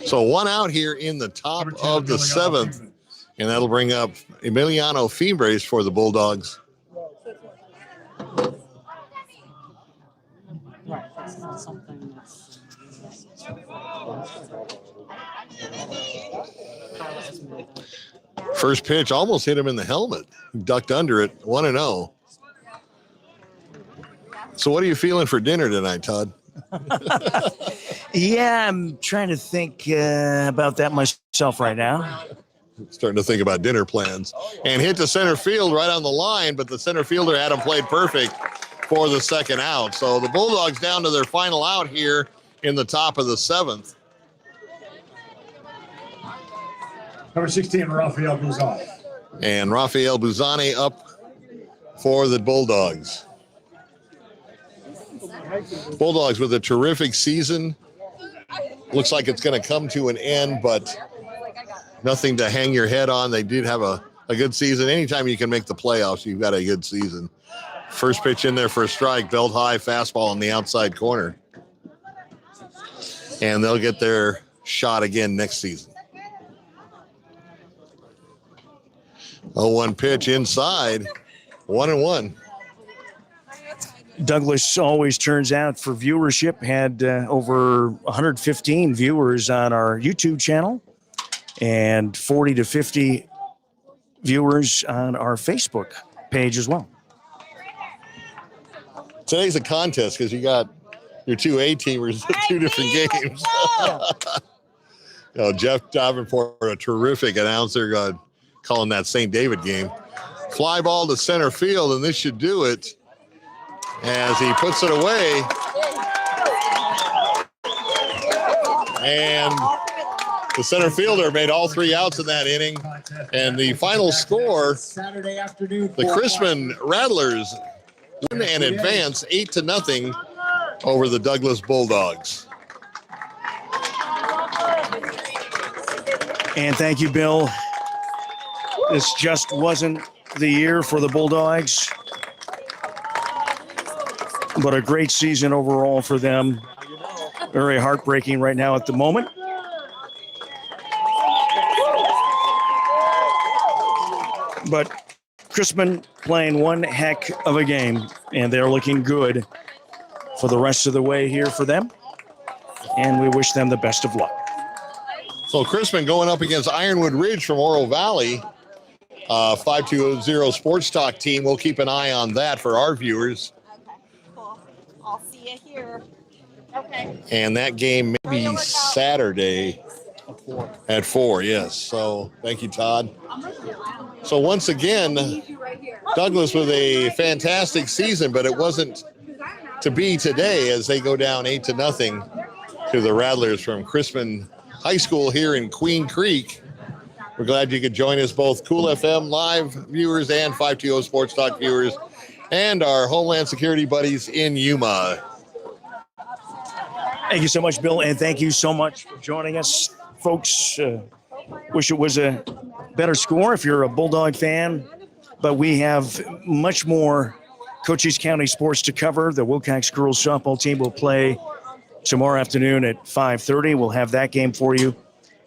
So one out here in the top of the seventh, and that'll bring up Emiliano Fimbres for the Bulldogs. First pitch almost hit him in the helmet. Ducked under it, 1-0. So what are you feeling for dinner tonight, Todd? Yeah, I'm trying to think about that myself right now. Starting to think about dinner plans. And hit to center field right on the line, but the center fielder had him played perfect for the second out. So the Bulldogs down to their final out here in the top of the seventh. Number 16, Rafael Buzani. And Rafael Buzani up for the Bulldogs. Bulldogs with a terrific season. Looks like it's going to come to an end, but nothing to hang your head on. They did have a good season. Anytime you can make the playoffs, you've got a good season. First pitch in there for a strike, belt high, fastball in the outside corner. And they'll get their shot again next season. 0-1 pitch inside, 1-1. Douglas always turns out for viewership. Had over 115 viewers on our YouTube channel and 40 to 50 viewers on our Facebook page as well. Today's a contest because you got your two A-teamers at two different games. Jeff Davenport, a terrific announcer, calling that St. David game. Fly ball to center field, and this should do it as he puts it away. And the center fielder made all three outs in that inning. And the final score, the Crismon Rattlers win and advance 8-0 over the Douglas Bulldogs. And thank you, Bill. This just wasn't the year for the Bulldogs, but a great season overall for them. Very heartbreaking right now at the moment. But Crismon playing one heck of a game, and they're looking good for the rest of the way here for them. And we wish them the best of luck. So Crismon going up against Ironwood Ridge from Oro Valley. 520 Sports Talk team. We'll keep an eye on that for our viewers. Okay, cool. I'll see you here. Okay. And that game may be Saturday at 4, yes. So thank you, Todd. So once again, Douglas with a fantastic season, but it wasn't to be today as they go down 8-0 to the Rattlers from Crismon High School here in Queen Creek. We're glad you could join us, both Cool FM live viewers and 520 Sports Talk viewers, and our Homeland Security buddies in Yuma. Thank you so much, Bill, and thank you so much for joining us, folks. Wish it was a better score if you're a Bulldog fan, but we have much more Cochise County sports to cover. The Wilcox girls softball team will play tomorrow afternoon at 5:30. We'll have that game for you,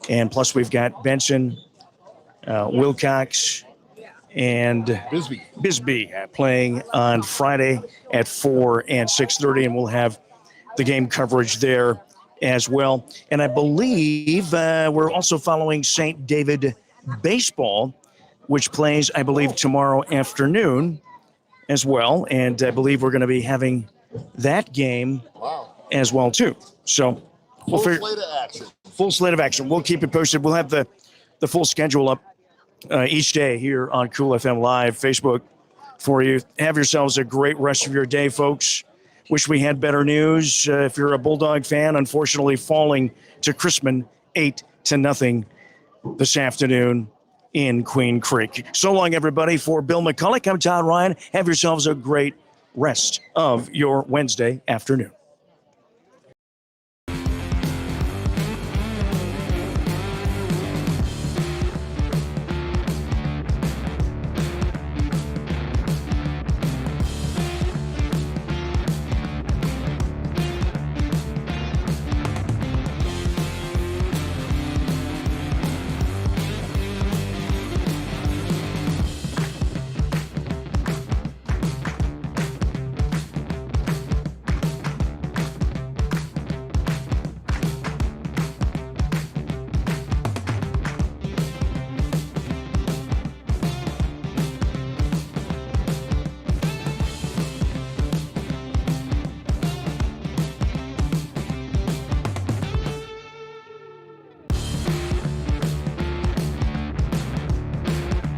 and plus we've got Benson, Wilcox, and Bisbee playing on Friday at 4 and 6:30, and we'll have the game coverage there as well. And I believe we're also following St. David baseball, which plays, I believe, tomorrow afternoon as well. And I believe we're going to be having that game as well, too. So we'll full slate of action. We'll keep it posted. We'll have the full schedule up each day here on Cool FM Live Facebook for you. Have yourselves a great rest of your day, folks. Wish we had better news. If you're a Bulldog fan, unfortunately falling to Crismon 8-0 this afternoon in Queen Creek. So long, everybody. For Bill McCulloch, I'm Todd Ryan. Have yourselves a great rest of your Wednesday afternoon.